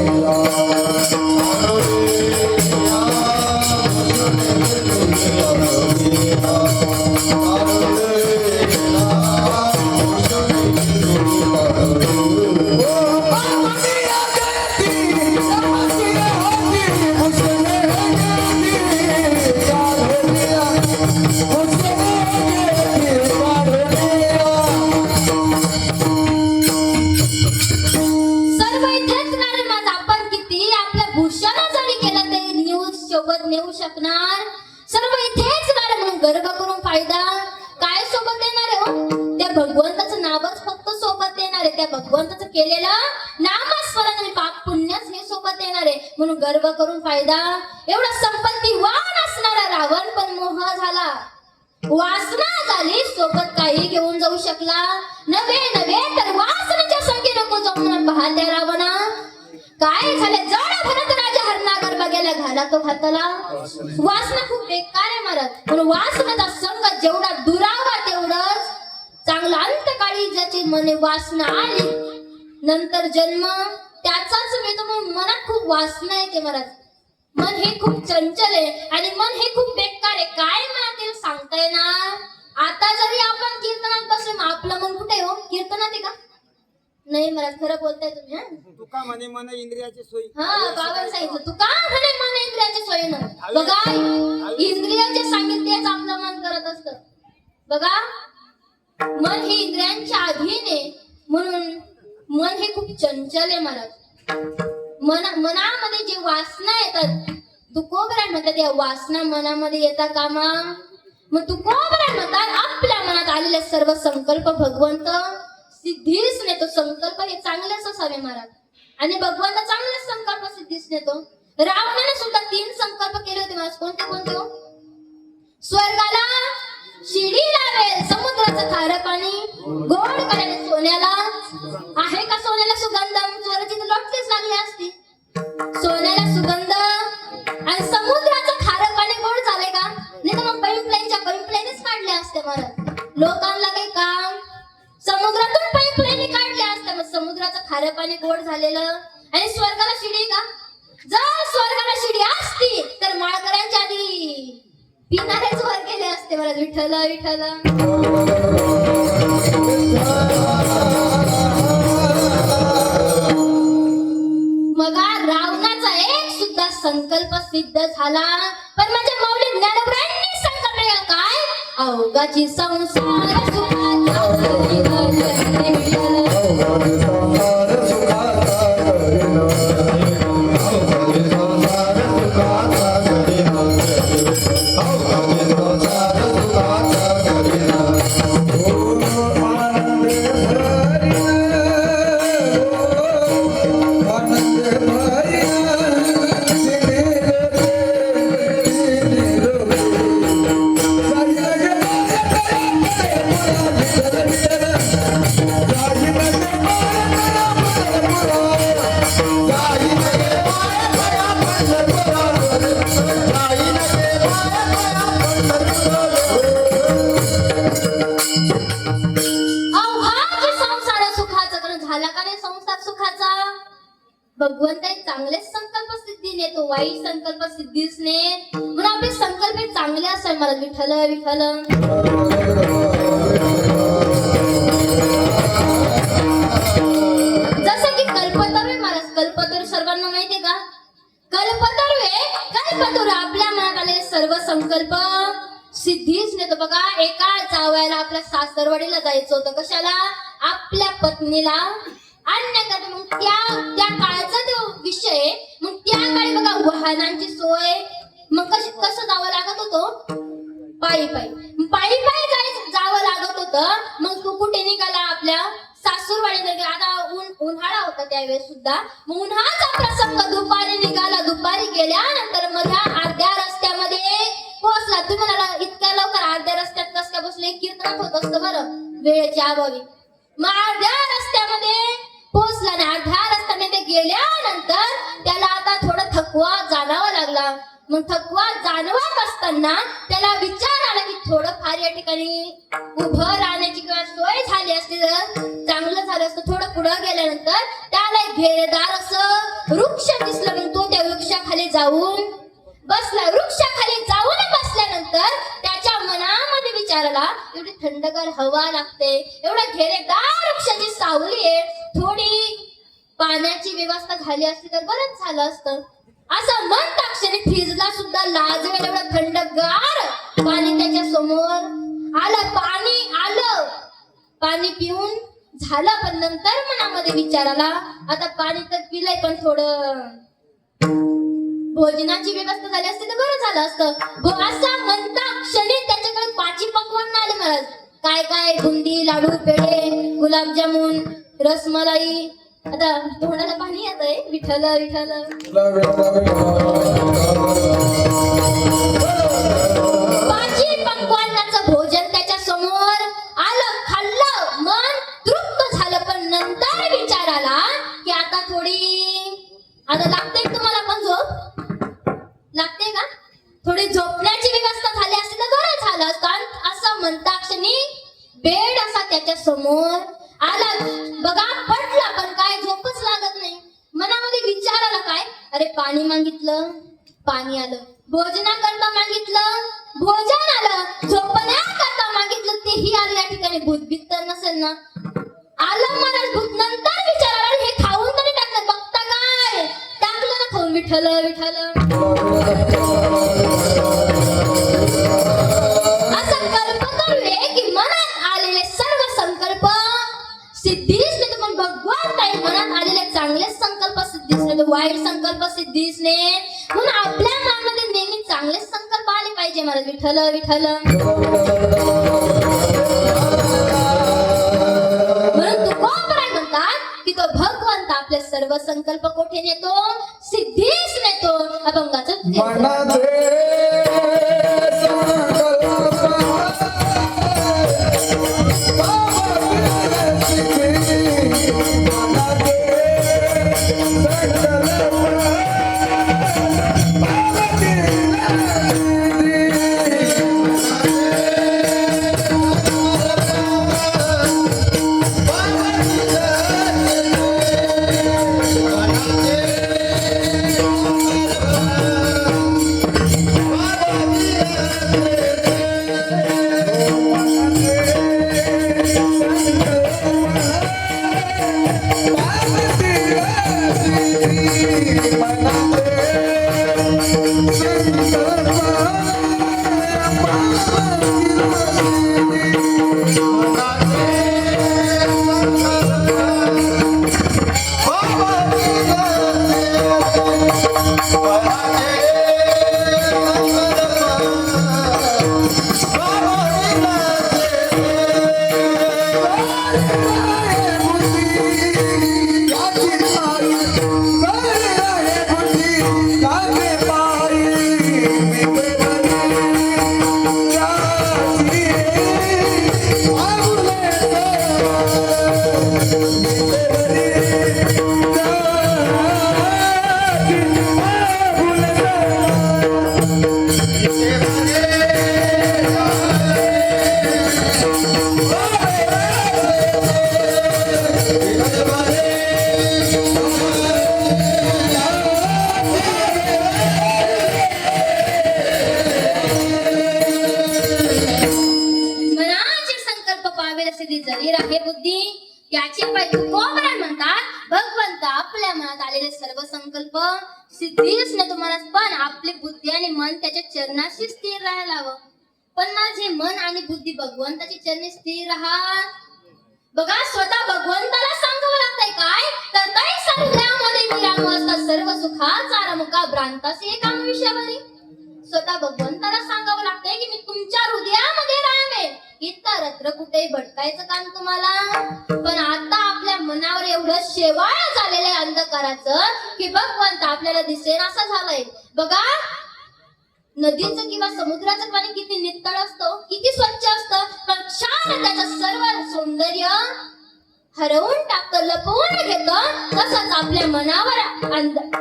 सर्व इथेच राहिले माझं. आपण किती आपल्या भूषण जरी केलं तरी न्यूज सोबत नेऊ शकणार. सर्व इथेच राहिले म्हणून गर्व करून फायदा. काय सोबत येणार आहे हो? त्या भगवंताचं नावच फक्त सोबत येणार आहे. त्या भगवंताचं केलेलं नामस्मरण आणि पाप पुण्यच हे सोबत येणार आहे म्हणून गर्व करून फायदा. एवढा संपत्तीवान असणारा रावण पण मोह झाला, वासना झाली, सोबत काही घेऊन जाऊ शकला नव्हे तर वासनेच्या संगी नको जाऊ म्हणून पाहत्या रावणा. काय झाले? जड भरत राजा हरणागर बघायला घाला तो हाताला. वासना खूप बेकार आहे महाराज, म्हणून वासनाचा संग जेवढा दुरावा तेवढंच चांगला. अंतकाळी ज्याची मने वासना आली नंतर जन्म त्याचाच मिळतो. म्हणून मनात खूप वासना येते महाराज. मन हे खूप चंचल आहे आणि मन हे खूप बेकार आहे. काय म्हणतील सांगता येणार. आता जरी आपण कीर्तनात बसलो, मग आपलं मन कुठे हो? कीर्तनात आहे का? नाही महाराज, खरं बोलताय तुम्ही. हा, तुका म्हणे मन इंद्रियाची सोयी. हा बाबांनी सांगितलं तू का म्हणे मन इंद्रियाच्या सोयीनं. बघा, इंद्रियाचे सांगितलेच आपलं मन करत असतं. बघा, मन हे इंद्रियांच्या अधीन आहे म्हणून मन हे खूप चंचल आहे महाराज. मनामध्ये जे वासना येतात, तुकोबराय म्हणतात, या वासना मनामध्ये येता कामा. मग तुकोबराय म्हणतात आपल्या मनात आलेले सर्व संकल्प भगवंत सिद्धीस नेतो. संकल्प हे चांगलेच असावे महाराज आणि भगवंत चांगलेच संकल्प सिद्धीस नेतो. रावणाने सुद्धा 3 संकल्प केले होते महाराज. कोणते कोणते हो? स्वर्गाला शिडी लावेल, समुद्राचं खारं पाणी गोड करेल सोन्याला. आहे का सोन्याला सुगंध? चोराची तर लॉटरीच लागली असती. सोन्याला सुगंध आणि समुद्राचं खारं पाणी गोड झालंय का? नाही तर मग पाईपलाईनच काढल्या असते महाराज. लोकांना काही काम, समुद्रातून पाईपलाईन काढल्या असत्या. मग समुद्राचं खारं पाणी गोड झालेलं. आणि स्वर्गाला शिडी का? जर स्वर्गाला शिडी असती तर माळकऱ्यांच्या आधी पिणारेच वर गेले असते महाराज. विठ्ठल विठ्ठल. मग रावणाचा एक सुद्धा संकल्प सिद्ध झाला. पण म्हणजे माऊली ज्ञानोबरायांनी संकल्प केला काय? अवघाची संसार सुखाचा भगवंत चांगलेच संकल्प सिद्धी नेतो, वाईट संकल्प सिद्धीच नेत. म्हणून आपले संकल्प हे चांगले असावे मला. विठ्ठल विठ्ठल. जसं की कल्पतरू महाराज. कल्पतरू सर्वांना माहितीये का? कल्पतरू आपल्या मनात आलेले सर्व संकल्प सिद्धीच नेतो. बघा, एका जावयाला आपल्या सासरवाडीला जायचं होतं. कशाला? आपल्या पत्नीला आणण्याकरता. मग त्या काळाचा तो विषय. मग त्या काळी बघा वाहनांची सोय. मग कसं जावं लागत होतं? पायी जायचं जावं लागत होतं. होतं. मग तू कुठे निघाला? आपल्या सासूरवाडीला गेला. आता उन्हाळा होता त्यावेळेस सुद्धा. मग उन्हाचा प्रसंग दुपारी निघाला. दुपारी गेल्यानंतर मध्या अर्ध्या रस्त्यामध्ये पोहोचला. तुम्ही म्हणाला इतक्या लवकर अर्ध्या रस्त्यात कस काय बसले? कीर्तनात होत असतं बरं वेळेच्या अभावी. मग अर्ध्या रस्त्यामध्ये पोहोचला आणि अर्ध्या रस्त्यामध्ये गेल्यानंतर त्याला आता थोडं थकवा जाणवा लागला. मग थकवा जाणवत असताना त्याला विचार आला की थोडं फार या ठिकाणी उभं राहण्याची किंवा सोय झाली असती तर चांगलं झालं असतं. थोडं पुढं गेल्यानंतर त्याला एक घेरदार असं वृक्ष दिसलं. मग तो त्या वृक्षाखाली जाऊन बसला. वृक्षाखाली जाऊन बसल्यानंतर त्याच्या मनामध्ये विचार आला एवढी थंडगार हवा लागते, एवढं घेरेदार वृक्षाची सावली आहे, थोडी पाण्याची व्यवस्था झाली असती तर बरंच झालं असतं. असं म्हणता क्षणी फ्रीजला सुद्धा लाजवेल एवढं थंडगार पाणी त्याच्या समोर आलं. पाणी पिऊन झालं. पण नंतर मनामध्ये विचार आला आता पाणी तर पिलंय पण थोडं भोजनाची व्यवस्था झाली असती तर बरं झालं असतं. असं म्हणता क्षणी त्याच्याकडे पाची पकवान आले महाराज. काय काय बुंदी, लाडू, पेढे, गुलाबजामुन, रसमलाई. आता तोंडाला पाणी येत आहे. विठ्ठल विठ्ठल. पाची पकवानाचं भोजन त्याच्या समोर आलं. खाल्लं. मन तृप्त झालं. पण नंतर विचार आला की आता लागते तुम्हाला पण झोप लागते का? थोडी झोपण्याची व्यवस्था झाली असती तर बरं झालं असतं. असं म्हणता क्षणी बेड असा त्याच्या समोर आला. बघा पडला पण काय झोपच लागत नाही. मनामध्ये विचार आला काय अरे पाणी मागितलं पाणी आलं, भोजनाकरता मागितलं भोजन आलं, झोपण्याकरता मागितलं तेही आलं. या ठिकाणी भूतभीत तर नसेल ना? आलं मला भूत. नंतर विचार आला हे खाऊन तरी टाकलं. बघता काय टाकलं ना खाऊन. विठ्ठल विठ्ठल. असं कल्प करूये की मनात आलेले सर्व संकल्प सिद्धीस नाही तर पण भगवान आहे. मनात आलेले चांगले संकल्प सिद्धीस नाही तर वाईट संकल्प सिद्धीस नाही. म्हणून आपल्या मनामध्ये नेहमी चांगले संकल्प आले पाहिजे मला. विठ्ठल विठ्ठल. म्हणून तुकोबराय म्हणतात की तो भगवंत आपले सर्व संकल्प कोठे नेतो? सिद्धीस नेतो. अभंगाचं सिद्धीच नाही तुम्हाला. पण आपली बुद्धी आणि मन त्याच्या चरणाशी स्थिर राहायला हवं. पण माझे मन आणि बुद्धी भगवंताची चरणी स्थिर राहत. बघा स्वतः भगवंताला सांगावं लागतंय काय तर तै संग्रामध्ये मी राम असता सर्व सुखाचा रमका भ्रांतासी हे काम विषयावरी. स्वतः भगवंताला सांगावं लागतंय की मी तुमच्या हृदयामध्ये रामे. इतरत्र कुठेही भटकायचं काम तुम्हाला. पण आता आपल्या मनावर एवढं शेवाळ झालेलं आहे अंधकाराचं की भगवंत आपल्याला दिसेन असं झालंय. बघा नदीचं किंवा समुद्राचं पाणी किती नितळ असतं, किती स्वच्छ असतं, पण क्षण त्याचं सर्व सौंदर्य हरवून टाकतं, लपवून घेतं. तसंच आपल्या मनावर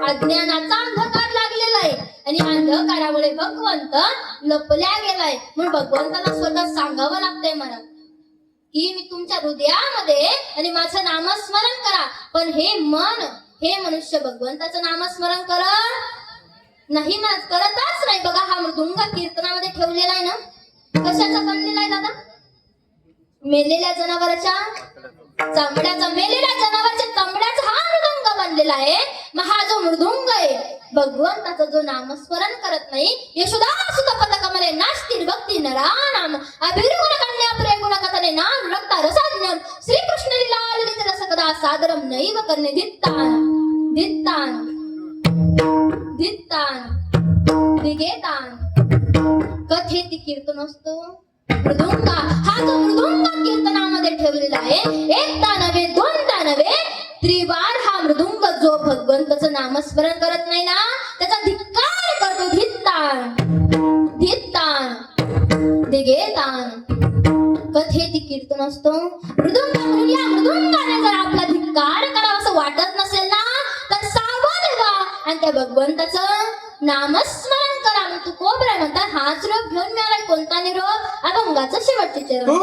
अज्ञानाचा अंधकार लागलेला आहे आणि अंधकारामुळे भगवंत लपल्या गेलाय. म्हणून भगवंताला स्वतः सांगावं लागतंय मला की मी तुमच्या हृदयामध्ये आणि माझं नामस्मरण करा. पण हे मन, हे मनुष्य भगवंताचं नामस्मरण नाही ना, करतच नाही. बघा हा मृदुंग कीर्तनामध्ये ठेवलेला आहे ना, कशाचा बनलेला आहे दादा? मेलेल्या जनावराच्या चामड्याचा, मेलेल्या जनावराच्या चामड्याचा हा मृदुंग बनलेला आहे. मग हा जो मृदुंग आहे भगवंताचा जो नामस्मरण करत नाही, यशोदा सुत पदकमले नास्ती भक्ती नरा नाम अभिर्गुण कन्या प्रेगुण कथने नाम रक्ता रसाज्ञम श्रीकृष्ण लीला ललित रस कदा सादरम नैव करणे धित्तान धित्तान धित्तान विगेतान. कथेती कीर्तन असतो मृदुंग. हा जो मृदुंग कीर्तनामध्ये ठेवलेला आहे, एकदा नव्हे दोनदा नव्हे त्रिवार हा मृदुंग जो भगवंताचं नामस्मरण करत नाही ना त्याचा धिक्कार करतो. धित्तान धित्तान दिगेतान. कथेती कीर्तन असतो मृदुंग. म्हणून या मृदुंगाने जर आपला धिक्कार करावा असं वाटत नसेल ना तर सावध व्हा आणि त्या भगवंताचं नामस्मरण करा. तू कोबरा म्हणता हाच रोग घेऊन मिळालाय. कोणता निरोग? अभंगाचं शेवटचे चरण. तू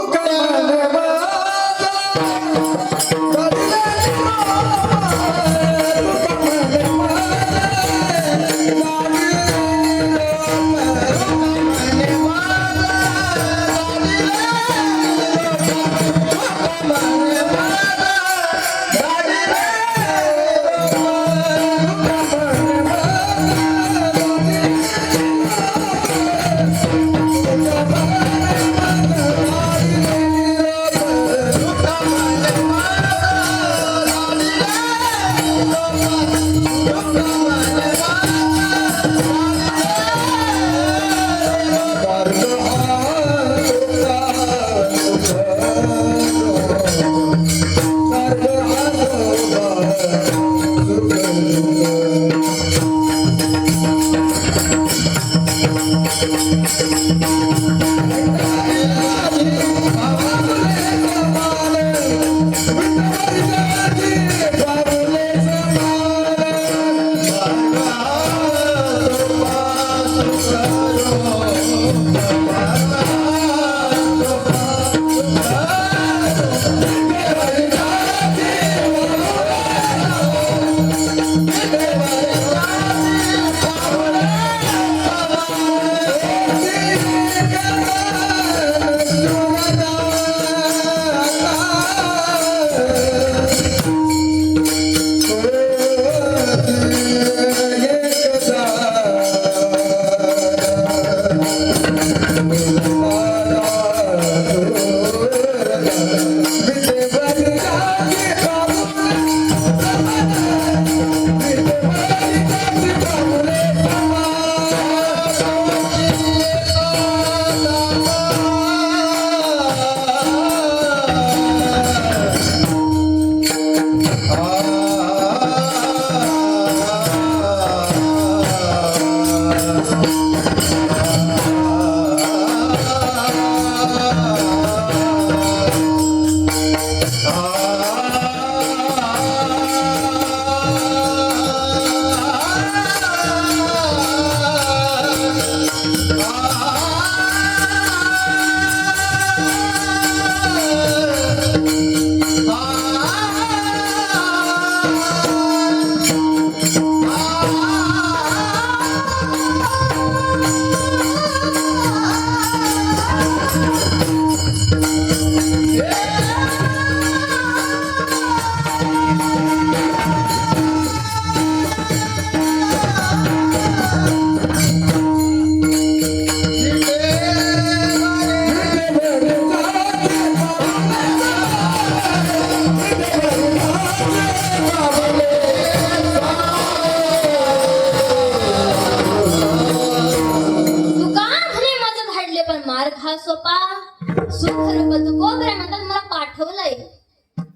स्वरूप तुकोबरा म्हणतात मला पाठवलंय.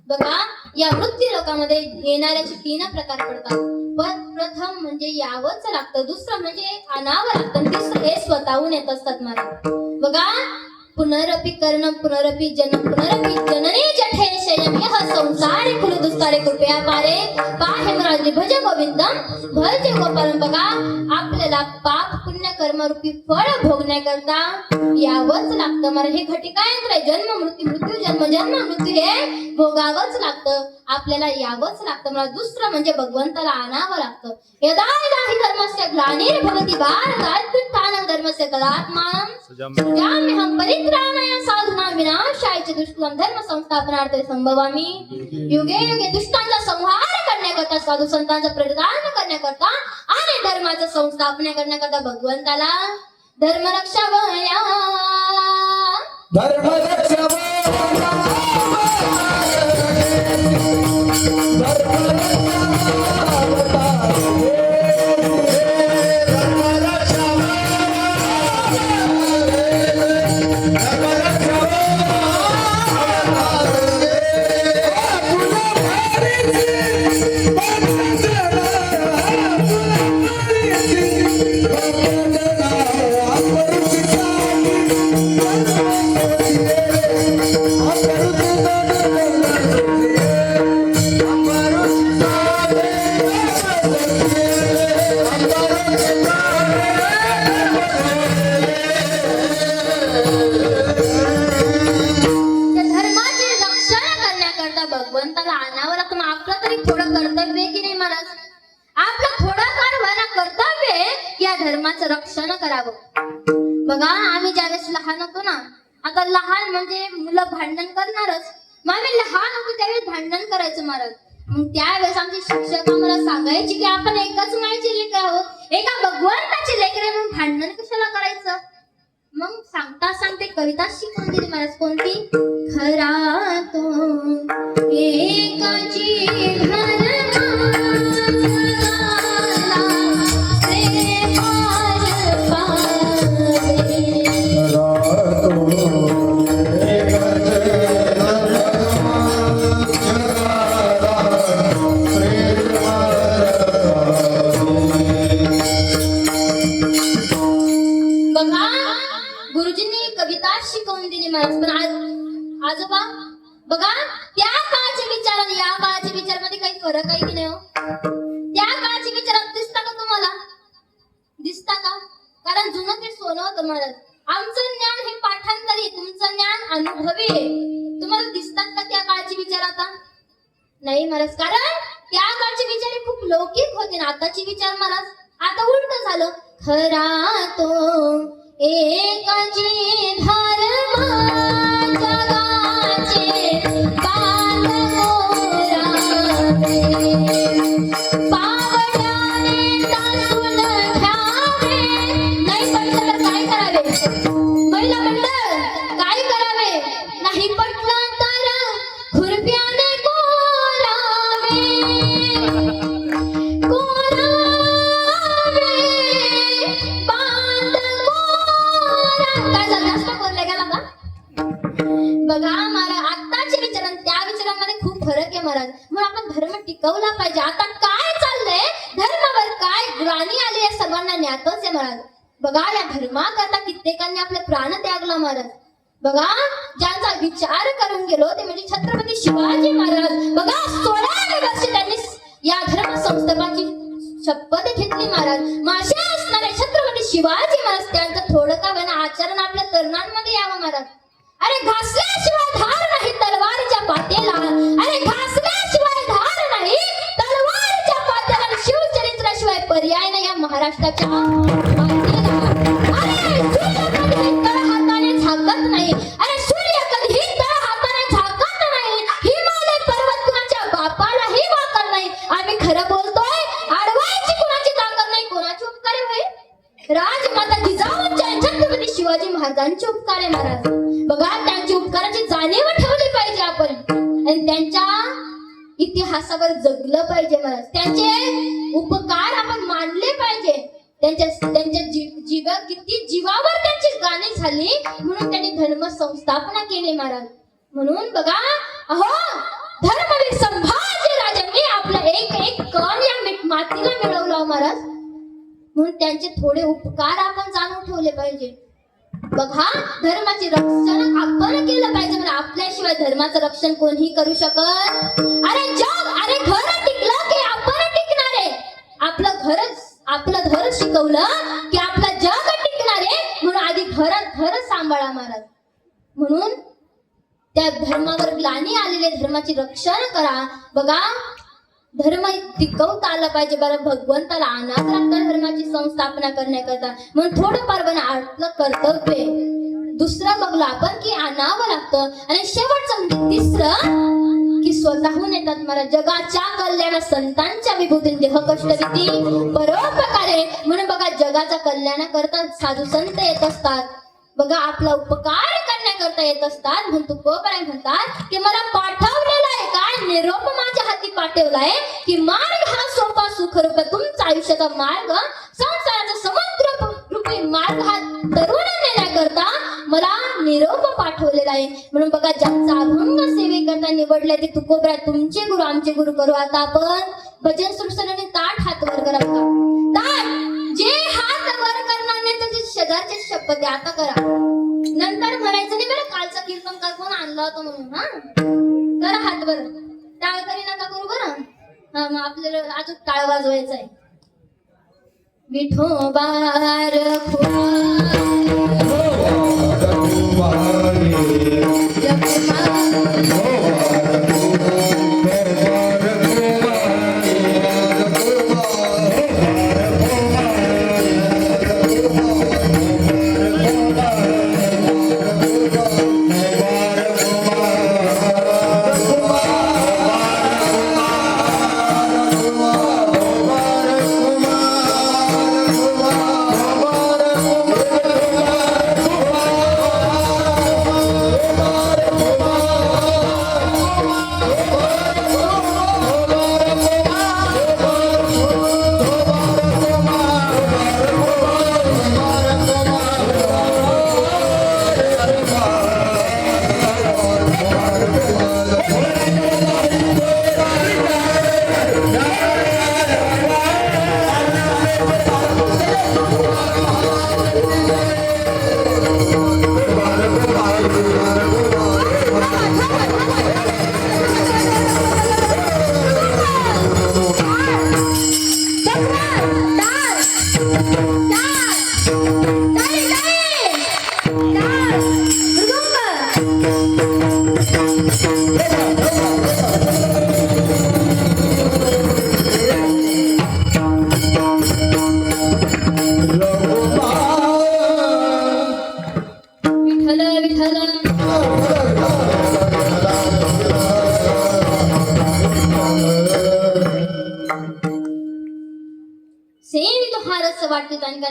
बघा या मृत्यू लोकामध्ये येणाऱ्याचे 3 प्रकार पडतात. प्रथम म्हणजे यावंच लागतं, दुसरं म्हणजे आणावं लागतं, आणि तिसरं हे स्वतःहून येत असतात मला. बघा पुनरपि कर्ण पुनरपि जन्म पुनरपि जननी जठे शयन यह संसारे कुल दुस्तारे कृपया पारे पाहे मराजी भज गोविंदम भज गोपालम. बघा आपल्याला पाप पुण्य कर्म रूपी फळ भोगण्याकरता यावंच लागतं मला. हे घटिका यंत्र आहे. जन्म मृत्यू मृत्यू जन्म जन्म मृत्यू हे भोगावंच लागतं, आपल्याला यावंच लागतं मला. दुसरं म्हणजे भगवंताला आणावं लागतं. यदा यदा हि धर्मस्य ग्लानिर्भवति भारत अद्भुतानां धर्मस्य तदात्मानं सृजाम्यहं परित्राणाय साधूनां विनाशाय च दुष्कृतं धर्म संस्थापनार्थे संभवामि. युगे युगे दुष्टांचा संहार करण्याकरता साधू संतांचा प्रतिदान करण्याकरता आणि धर्माचा संस्थापना करण्याकरता भगवंताला धर्मरक्षा वया धर्मरक्षा भगवंताला आणावं लागतं. मग आपलं तरी थोडं कर्तव्य आहे की नाही महाराज? आपलं थोडंफार वना कर्तव्य आहे की या धर्माचं रक्षण करावं. बघा आम्ही ज्यावेळेस लहान होतो ना, आता लहान म्हणजे मुलं भांडण करणारच, मग आम्ही लहान होतो त्यावेळेस भांडण करायचं महाराज. मग त्यावेळेस आमचे शिक्षक आम्हाला सांगायचे की आपण एकाच मायेचे लेकर आहोत, एका भगवंताचे लेकर आहे, म्हणून भांडण कशाला करायचं. मग सांगता सांगते कविता शिकवून दिली महाराज. कोणती? खरा तो एकाची आजोबा बघा त्या काळचे विचार आणि या काळाच्या विचारामध्ये काही फरक आहे की नाही हो? त्या काळच्या विचारात दिसता का तुम्हाला? दिसता का? कारण जुनं ते सोनं होतं महाराज. आमचं ज्ञान हे पाठांतरी, तुमचं ज्ञान अनुभवी आहे. तुम्हाला दिसतात का त्या काळचे विचार आता? नाही महाराज, कारण त्या काळचे विचार हे खूप लौकिक होते ना. आताचे विचार महाराज आता उलट झालं. खरा तो एकाची धर्म बघा मला आताचे विचार आणि त्या विचारांमध्ये खूप फरक आहे महाराज. म्हणून आपण धर्म टिकवला पाहिजे. आता काय चाललंय, धर्मावर काय ग्लानी आली आहे सर्वांना ज्ञातच आहे महाराज. बघा या धर्माकरता कित्येकांनी आपले प्राण त्यागला महाराज. बघा ज्यांचा विचार करून गेलो ते म्हणजे छत्रपती शिवाजी महाराज. बघा 16 वर्ष त्यांनी या धर्म संस्थापनाची शपथ घेतली महाराज. माशे असणारे छत्रपती शिवाजी महाराज त्यांचं थोडं का वेळा आचरण आपल्या तरुणांमध्ये यावं महाराज. अरे घासल्याशिवाय धार नाही तलवारीच्या पातेला, अरे घासल्याशिवाय धार नाही तलवारीच्या पातेला, शिवचरित्राशिवाय पर्याय नाही या महाराष्ट्राच्या मातीला. अरे सूर्य कधीही तळ हाताने झाकत नाही, अरे सूर्य कधीही तळ हाताने झाकत नाही. हिमालय पर्वत कुणाच्या बापालाही वाकत नाही. आम्ही खरं बोलतोय, अडवायची कुणाची ताकद नाही. कोणाची उपकारी होईल? राजमाता जिजाऊंच्या छत्रपती शिवाजी महाराजांचे उपकार आहे महाराज. बघा त्यांच्या उपकाराची जाणीव ठेवली पाहिजे आपण आणि त्यांच्या इतिहासावर जगलं पाहिजे महाराज. त्यांचे उपकार आपण मानले पाहिजे. त्यांच्या किती जीवावर त्यांची गाणी झाली म्हणून त्यांनी धर्म संस्थापना केली महाराज. म्हणून बघा अहो धर्मवीर संभाजी राजांनी आपला एक एक कण या मातीला मिळवला महाराज. म्हणून त्यांचे थोडे उपकार आपण जाणून ठेवले पाहिजे. बघा धर्माचे रक्षण आपण केलं पाहिजे. म्हणजे आपल्याशिवाय धर्माचं रक्षण कोणीही करू शकत. अरे घर टिकलं की आपण टिकणार आहे. आपलं घर शिकवलं की आपलं जग टिकणार आहे. म्हणून आधी घर सांभाळा महाराज. म्हणून त्या धर्मावर ग्लानी आलेले धर्माचे रक्षण करा. बघा धर्म टिकवता आला पाहिजे. बरं भगवंताला आणावं लागतं धर्माची संस्थापना करण्याकरता. म्हणून थोडंफार पण आपलं कर्तव्य आहे. दुसरं बघलं आपण की आणावं लागतं. आणि शेवटचं म्हणजे तिसरं की स्वतःहून येतात मला जगाच्या कल्याण संतांच्या विभूती देह कष्टविधी परोपकारे. म्हणून बघा जगाचा कल्याणाकरता साधू संत येत असतात. बघा आपला उपकार करण्याकरता येत असतात. म्हणून तुकोबराय म्हणतात की मला पाठवलेला आहे काय निरोप माझ्या हाती पाठवलाय की मार्ग हा सोपा सुखरूप तुमचा आयुष्याचा मार्ग संसाराचा समुद्र रूपी मार्ग हा तरुण नेण्याकरता मला निरोप पाठवलेला आहे. म्हणून बघा ज्यांचा अभंग सेवेकरता निवडलाय ते तुकोबराय तुमचे गुरु आमचे गुरु करू. आता आपण भजन सुरसराने ताट हात वर करा. ताट जे हात वर करणार नाही त्याचे शेजारचे शपथ द्या. आता करा नंतर म्हणायचं नाही बरं कालचा कीर्तनकार कोण आणला होता म्हणून. हा करा हात वर. टाळ करी नका करू बरं. हा मग आपल्याला अजून टाळ वाजवायचा आहे. विठोबार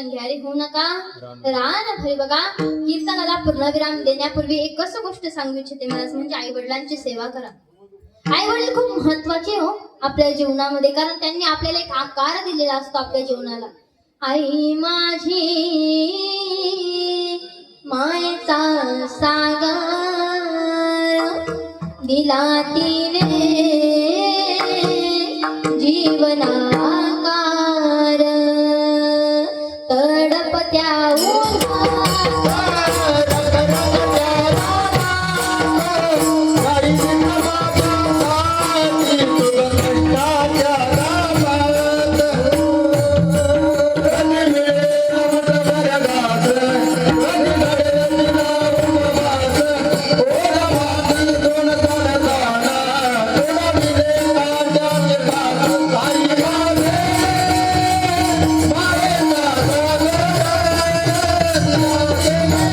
घ्यारी होऊ नका रान भरी. बघा कीर्तनाला पूर्णविराम देण्यापूर्वी एकच गोष्ट सांगू इच्छिते मला म्हणजे आई वडिलांची सेवा करा. आई वडील खूप महत्वाचे हो आपल्या जीवनामध्ये. कारण त्यांनी आपल्याला एक आकार दिलेला असतो आपल्या जीवनाला. आई माझी मायेचा सागर दिला तिने जीवनाकार तडपत्या Yeah.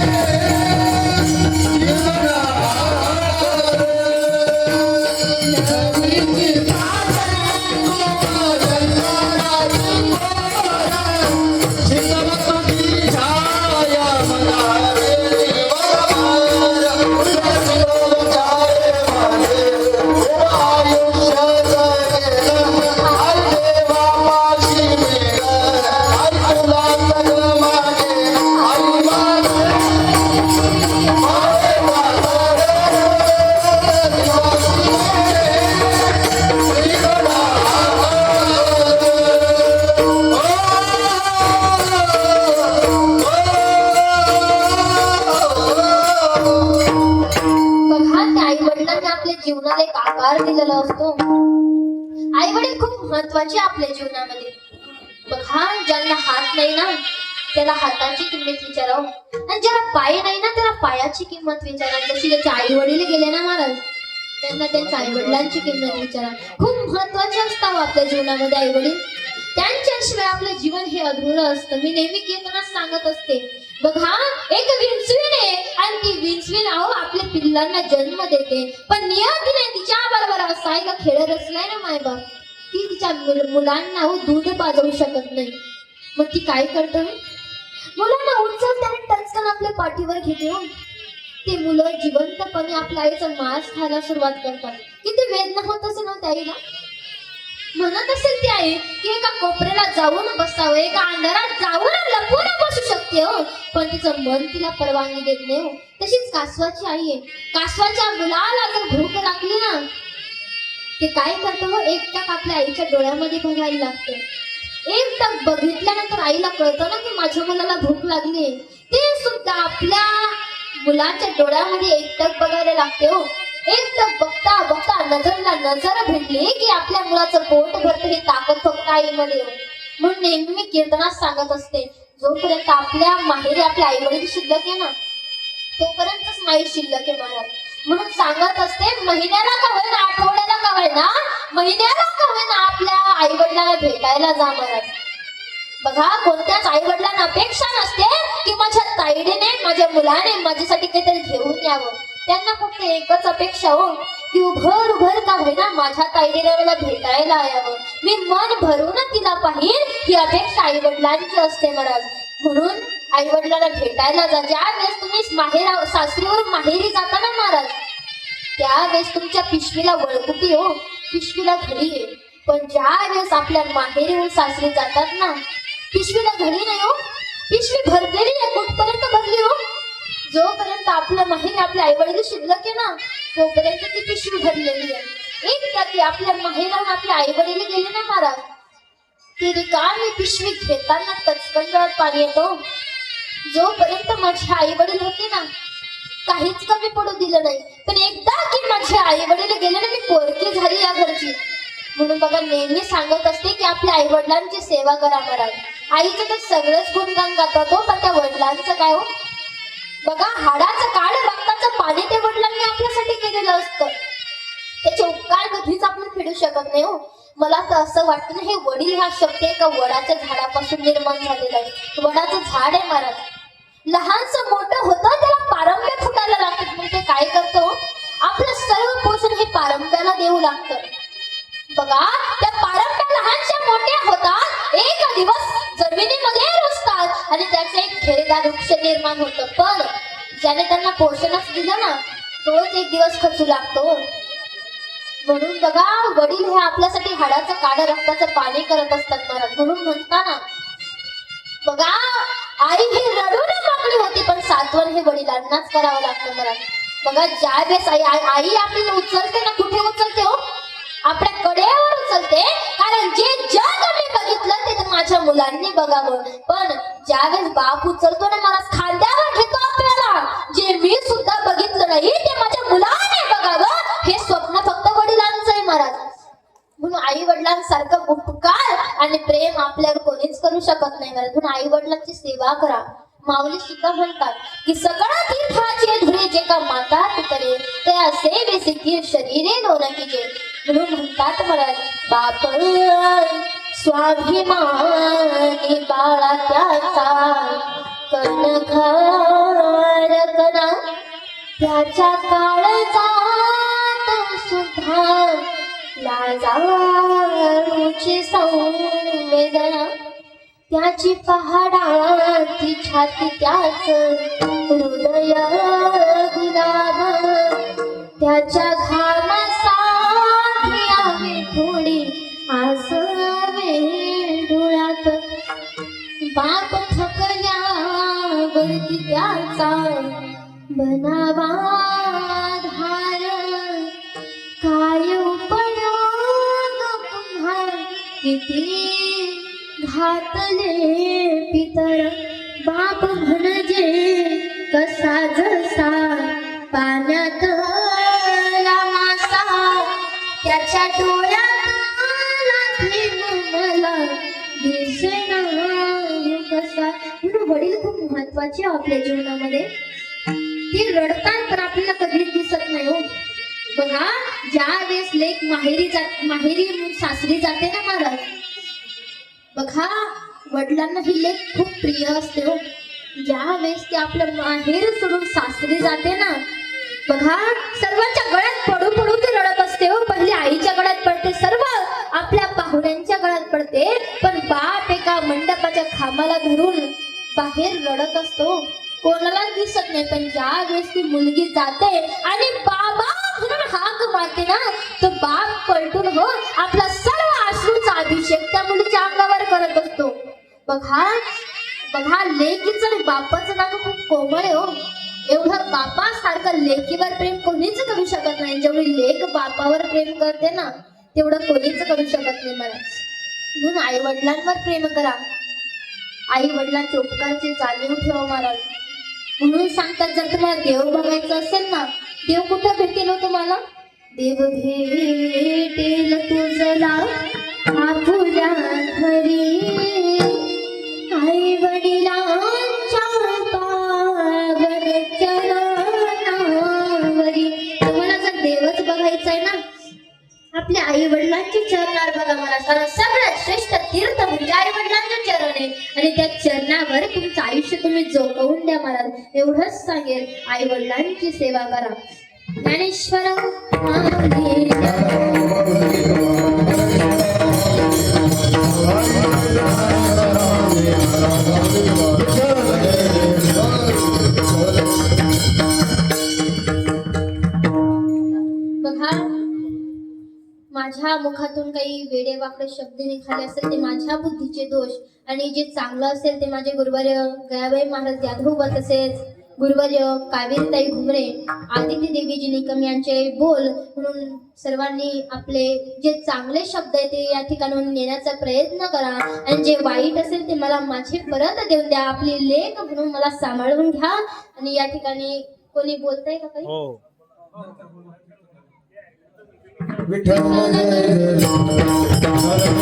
आहार दिलेला असतो. आई वडील खूप महत्वाचे आपल्या जीवनामध्ये. बघा, ज्यांना हात नाही ना त्याला हाताची किंमत विचारावं, आणि ज्याला पाय नाही ना त्याला पायाची किंमत विचारा. जशी त्याचे आई वडील गेले ना महाराज, त्यांना त्यांच्या आई वडिलांची किंमत विचारा. खूप महत्वाचे असतात आपल्या जीवनामध्ये आई वडील. त्यांच्याशिवाय आपलं जीवन हे अधुरं असतं. मी नेहमी कीर्तनात सांगत असते, बघा, एक विंचवीण आहे आणि ती विंचवीण आपल्या पिल्लांना जन्म देते, पण नियतीने तिच्या बरोबर असायला खेळत असलाय ना मायबाप, ती तिच्या मुलांना दूध पाजवू शकत नाही. मग ती काय करते? मुलांना उचलते आणि टचकन आपल्या पाठीवर घेते. ते मुलं जिवंतपणे आपल्या आईचा मांस खायला सुरुवात करतात. किती वेदना होत असेल ना त्या आईला. म्हणत असेल ती आई की एका कोपऱ्याला जाऊन बसावं, एका अंधारात जाऊन लपून बसू शकते हो, पण तिचं मन तिला परवानगी देत नाही हो. तशीच कासवाची आई आहे. कासवाच्या मुलाला जर भूक लागली ना, ते काय करतं हो, एकटक आपल्या आईच्या डोळ्यामध्ये बघायला लागतं. एकटक बघितल्यानंतर आईला कळतं ना की माझ्या मुलाला भूक लागली. ते सुद्धा आपल्या मुलाच्या डोळ्यामध्ये एकटक बघायला लागते हो. एकटक बघता बघता नजरला नजर भिडली की आपल्या मुलाचं पोट भरतं. ही ताकद फक्त आईमध्ये हो. म्हणून नेहमी मी कीर्तनात सांगत असते, जोपर्यंत आपल्या माहेरी आपल्या आई वडील शिल्लक आहे ना, तोपर्यंतच माई शिल्लक आहे महाराज. म्हणून सांगत असते, महिन्याला का होईना, आठवड्याला का होईना, महिन्याला का होईना आपल्या आई वडिलांना भेटायला जा महाराज. बघा, कोणत्याच आई वडिलांना अपेक्षा नसते की माझ्या ताईडीने माझ्या मुलाने माझ्यासाठी काहीतरी घेऊन यावं. त्यांना फक्त एकच अपेक्षा हो की उभर का होईना माझ्या ताईडीने मला भेटायला यावं, मी मन भरून तिला पाहिन, ही अपेक्षा आई वडिलांची असते महाराज. म्हणून आई वडिलांना भेटायला जा. ज्या वेळेस तुम्ही सासरीवरून माहेरी जाता ना महाराज, त्यावेळेस तुमच्या पिशवीला वळकुटी हो, पिशवीला घडी आहे. पण ज्या वेळेस आपल्या माहेरीहून सासरी जातात ना, पिशवीला घडी नाही हो, पिशवी भरलेली आहे. कुठपर्यंत भरली हो? जोपर्यंत आपल्या माहेरी आपल्या आई वडील शिल्लक आहे ना, तोपर्यंत ती पिशवी भरलेली आहे. एक टक्के आपल्या माहेराहून आपल्या आई वडील गेले ना महाराज, ती रिकामी पिशवी घेताना तचकंडात पाणी येतो. जोपर्यंत माझे आई वडील होते ना, काहीच कमी पडू दिलं नाही. पण एकदा की माझे आई वडील गेले ना, मी पोरकी झाली या घरची. म्हणून बघा, नेहमी सांगत असते की आपल्या आई वडिलांची सेवा करा महाराज. आईचं तर सगळंच गुणगान गातात हो, पण त्या वडिलांचं काय हो? बघा, हाडाचं काळ रक्ताचं पाणी ते वडिलांनी आपल्यासाठी केलेलं असतं. त्याचे उपकार कधीच आपण फेडू शकत नाही हो. मला तर असं वाटतं ना, हे वडील हा शब्द एका वडाच्या झाडापासून निर्माण झालेला आहे. वडाचं झाड आहे महाराज, लहानसं मोठं होतं, त्याला पारंब्या फुटायला लागतात. मग ते काय करतो, आपलं सर्व पोषण हे पारंब्याला देऊ लागतं. बघा, त्या पारंब्या लहानशा मोठ्या होतात, एक दिवस जमिनीमध्ये रुजतात आणि त्याचे एक घेरेदार वृक्ष निर्माण होतं. पण ज्याने त्यांना पोषणच दिलं ना, तोच एक दिवस खचू लागतो. म्हणून बघा, वडील हे आपल्यासाठी हाडाचं काळं रक्ताचं पाणी करत असतात महाराज. म्हणून म्हणताना बघा, आई ही रडून मागणी होती, पण सात्वन हे वडिलांनाच करावं लागतं महाराज. बघा, ज्या वेळेस आई आपल्याला उचलते ना, कुठे उचलते हो? आपल्या कडेवर उचलते. कारण जे जग मी बघितलं ते तर माझ्या मुलांनी बघावं. पण ज्यावेळेस बाप उचलतो ना महाराज, खांद्यावर घेतो आपल्याला, जे मी सुद्धा बघितलं नाही ते माझ्या मुलाने बघावं, हे स्वप्न फक्त वडिलांचं आहे महाराज. म्हणून आई वडिलांसारखं उपकार आणि प्रेम आपल्यावर कोणीच करू शकत नाही महाराज. म्हणून आई वडिलांची सेवा करा. माऊली सुद्धा म्हणतात की सगळा तीर्थाचे धुरे जे का माता पितरे, ते असे बेसिकीर शरीरे लोणकीचे. म्हणून म्हणतात महाराज, बाप स्वाभिमानी बाळा त्याचा, कर्णधार करा त्याच्या काळजात सुद्धा लाजाळूची संवेदना. त्याची पहाडाची छाती त्याच हृदय गुलाब, त्याच्या घामासाठी आम्ही थोडी आसवे डोळ्यात. बाप थकल्यावरती त्याचा बनावा धार, काय उपयोग पुन्हा किती घातले पितर. बाप म्हणजे कसा जसा पाण्यात मासा, म्हणून वडील खूप महत्वाचे आहे आपल्या जीवनामध्ये. ते रडतात पण आपल्याला कधीच दिसत नाही हो. बघा, ज्या वेळेस लेक माहेरी सासरी जाते ना महाराज, बघा वडिलांना ही लेक खूप प्रिय असते हो. ज्या वेळेस ते आपलं माहेर सोडून सासरी जाते ना, बघा सर्वांच्या गळ्यात पडू पडू ते रडत असते हो. पहिले आईच्या गळ्यात पडते, सर्व आपल्या पाहुण्यांच्या गळ्यात पडते, पण बाप एका मंडपाच्या खांबाला धरून बाहेर रडत असतो, कोणालाच दिसत नाही. पण ज्या वेळेस ती मुलगी जाते आणि बाबा म्हणून हाक मारते ना, तो बाप पलटून हो आपला सर्व अश्रूचा अभिषेक त्या मुलीच्या अंगावर करत असतो. बघा बघा, लेकीचं आणि बापाचं नातं खूप कोमळ आहे हो. एवढं बापासारखं लेकीवर प्रेम कोणीच करू शकत नाही. जेवढी लेक बापावर प्रेम करते ना, तेवढं कोणीच करू शकत नाही मला. म्हणून आई वडिलांवर प्रेम करा, आई वडिलांचे उपकारची जाणीव ठेवा महाराज. म्हणून सांगतात, जर तुम्हाला देव बघायचं असेल ना, देव कुठं भेटेल हो तुम्हाला? देव भेटेल तुझला आपुल्या घरी, आई वडिलांच्या पावन चरणावरी. तुम्हाला जर देवच बघायचं आहे ना, आपल्या आई वडिलांचे चरणार बघा मला. कारण सगळ्यात श्रेष्ठ तीर्थ म्हणजे आई वडिलांचे चरण आहे, आणि त्या चरणावर तुमचं आयुष्य तुम्ही जोगवून द्या महाराज. एवढंच सांगेल, आई वडिलांची सेवा करा. ज्ञानेश्वर बघा, माझ्या मुखातून काही वेडेवाकडे शब्द निघाले असेल ते माझ्या बुद्धीचे दोष, आणि जे चांगलं असेल ते माझे गुरुवर्य गयाबाई महाराज यादव, तसेच गुरुवर्य कावेरीताई घुमरे, आदिती देवीजी निकम यांचे बोल. म्हणून सर्वांनी आपले जे चांगले शब्द आहे ते या ठिकाणून नेण्याचा प्रयत्न करा, आणि जे वाईट असेल ते मला माझे परत देऊन द्या. आपली लेक म्हणून मला सांभाळून घ्या. आणि या ठिकाणी कोणी बोलतंय का काही? विठ्ठल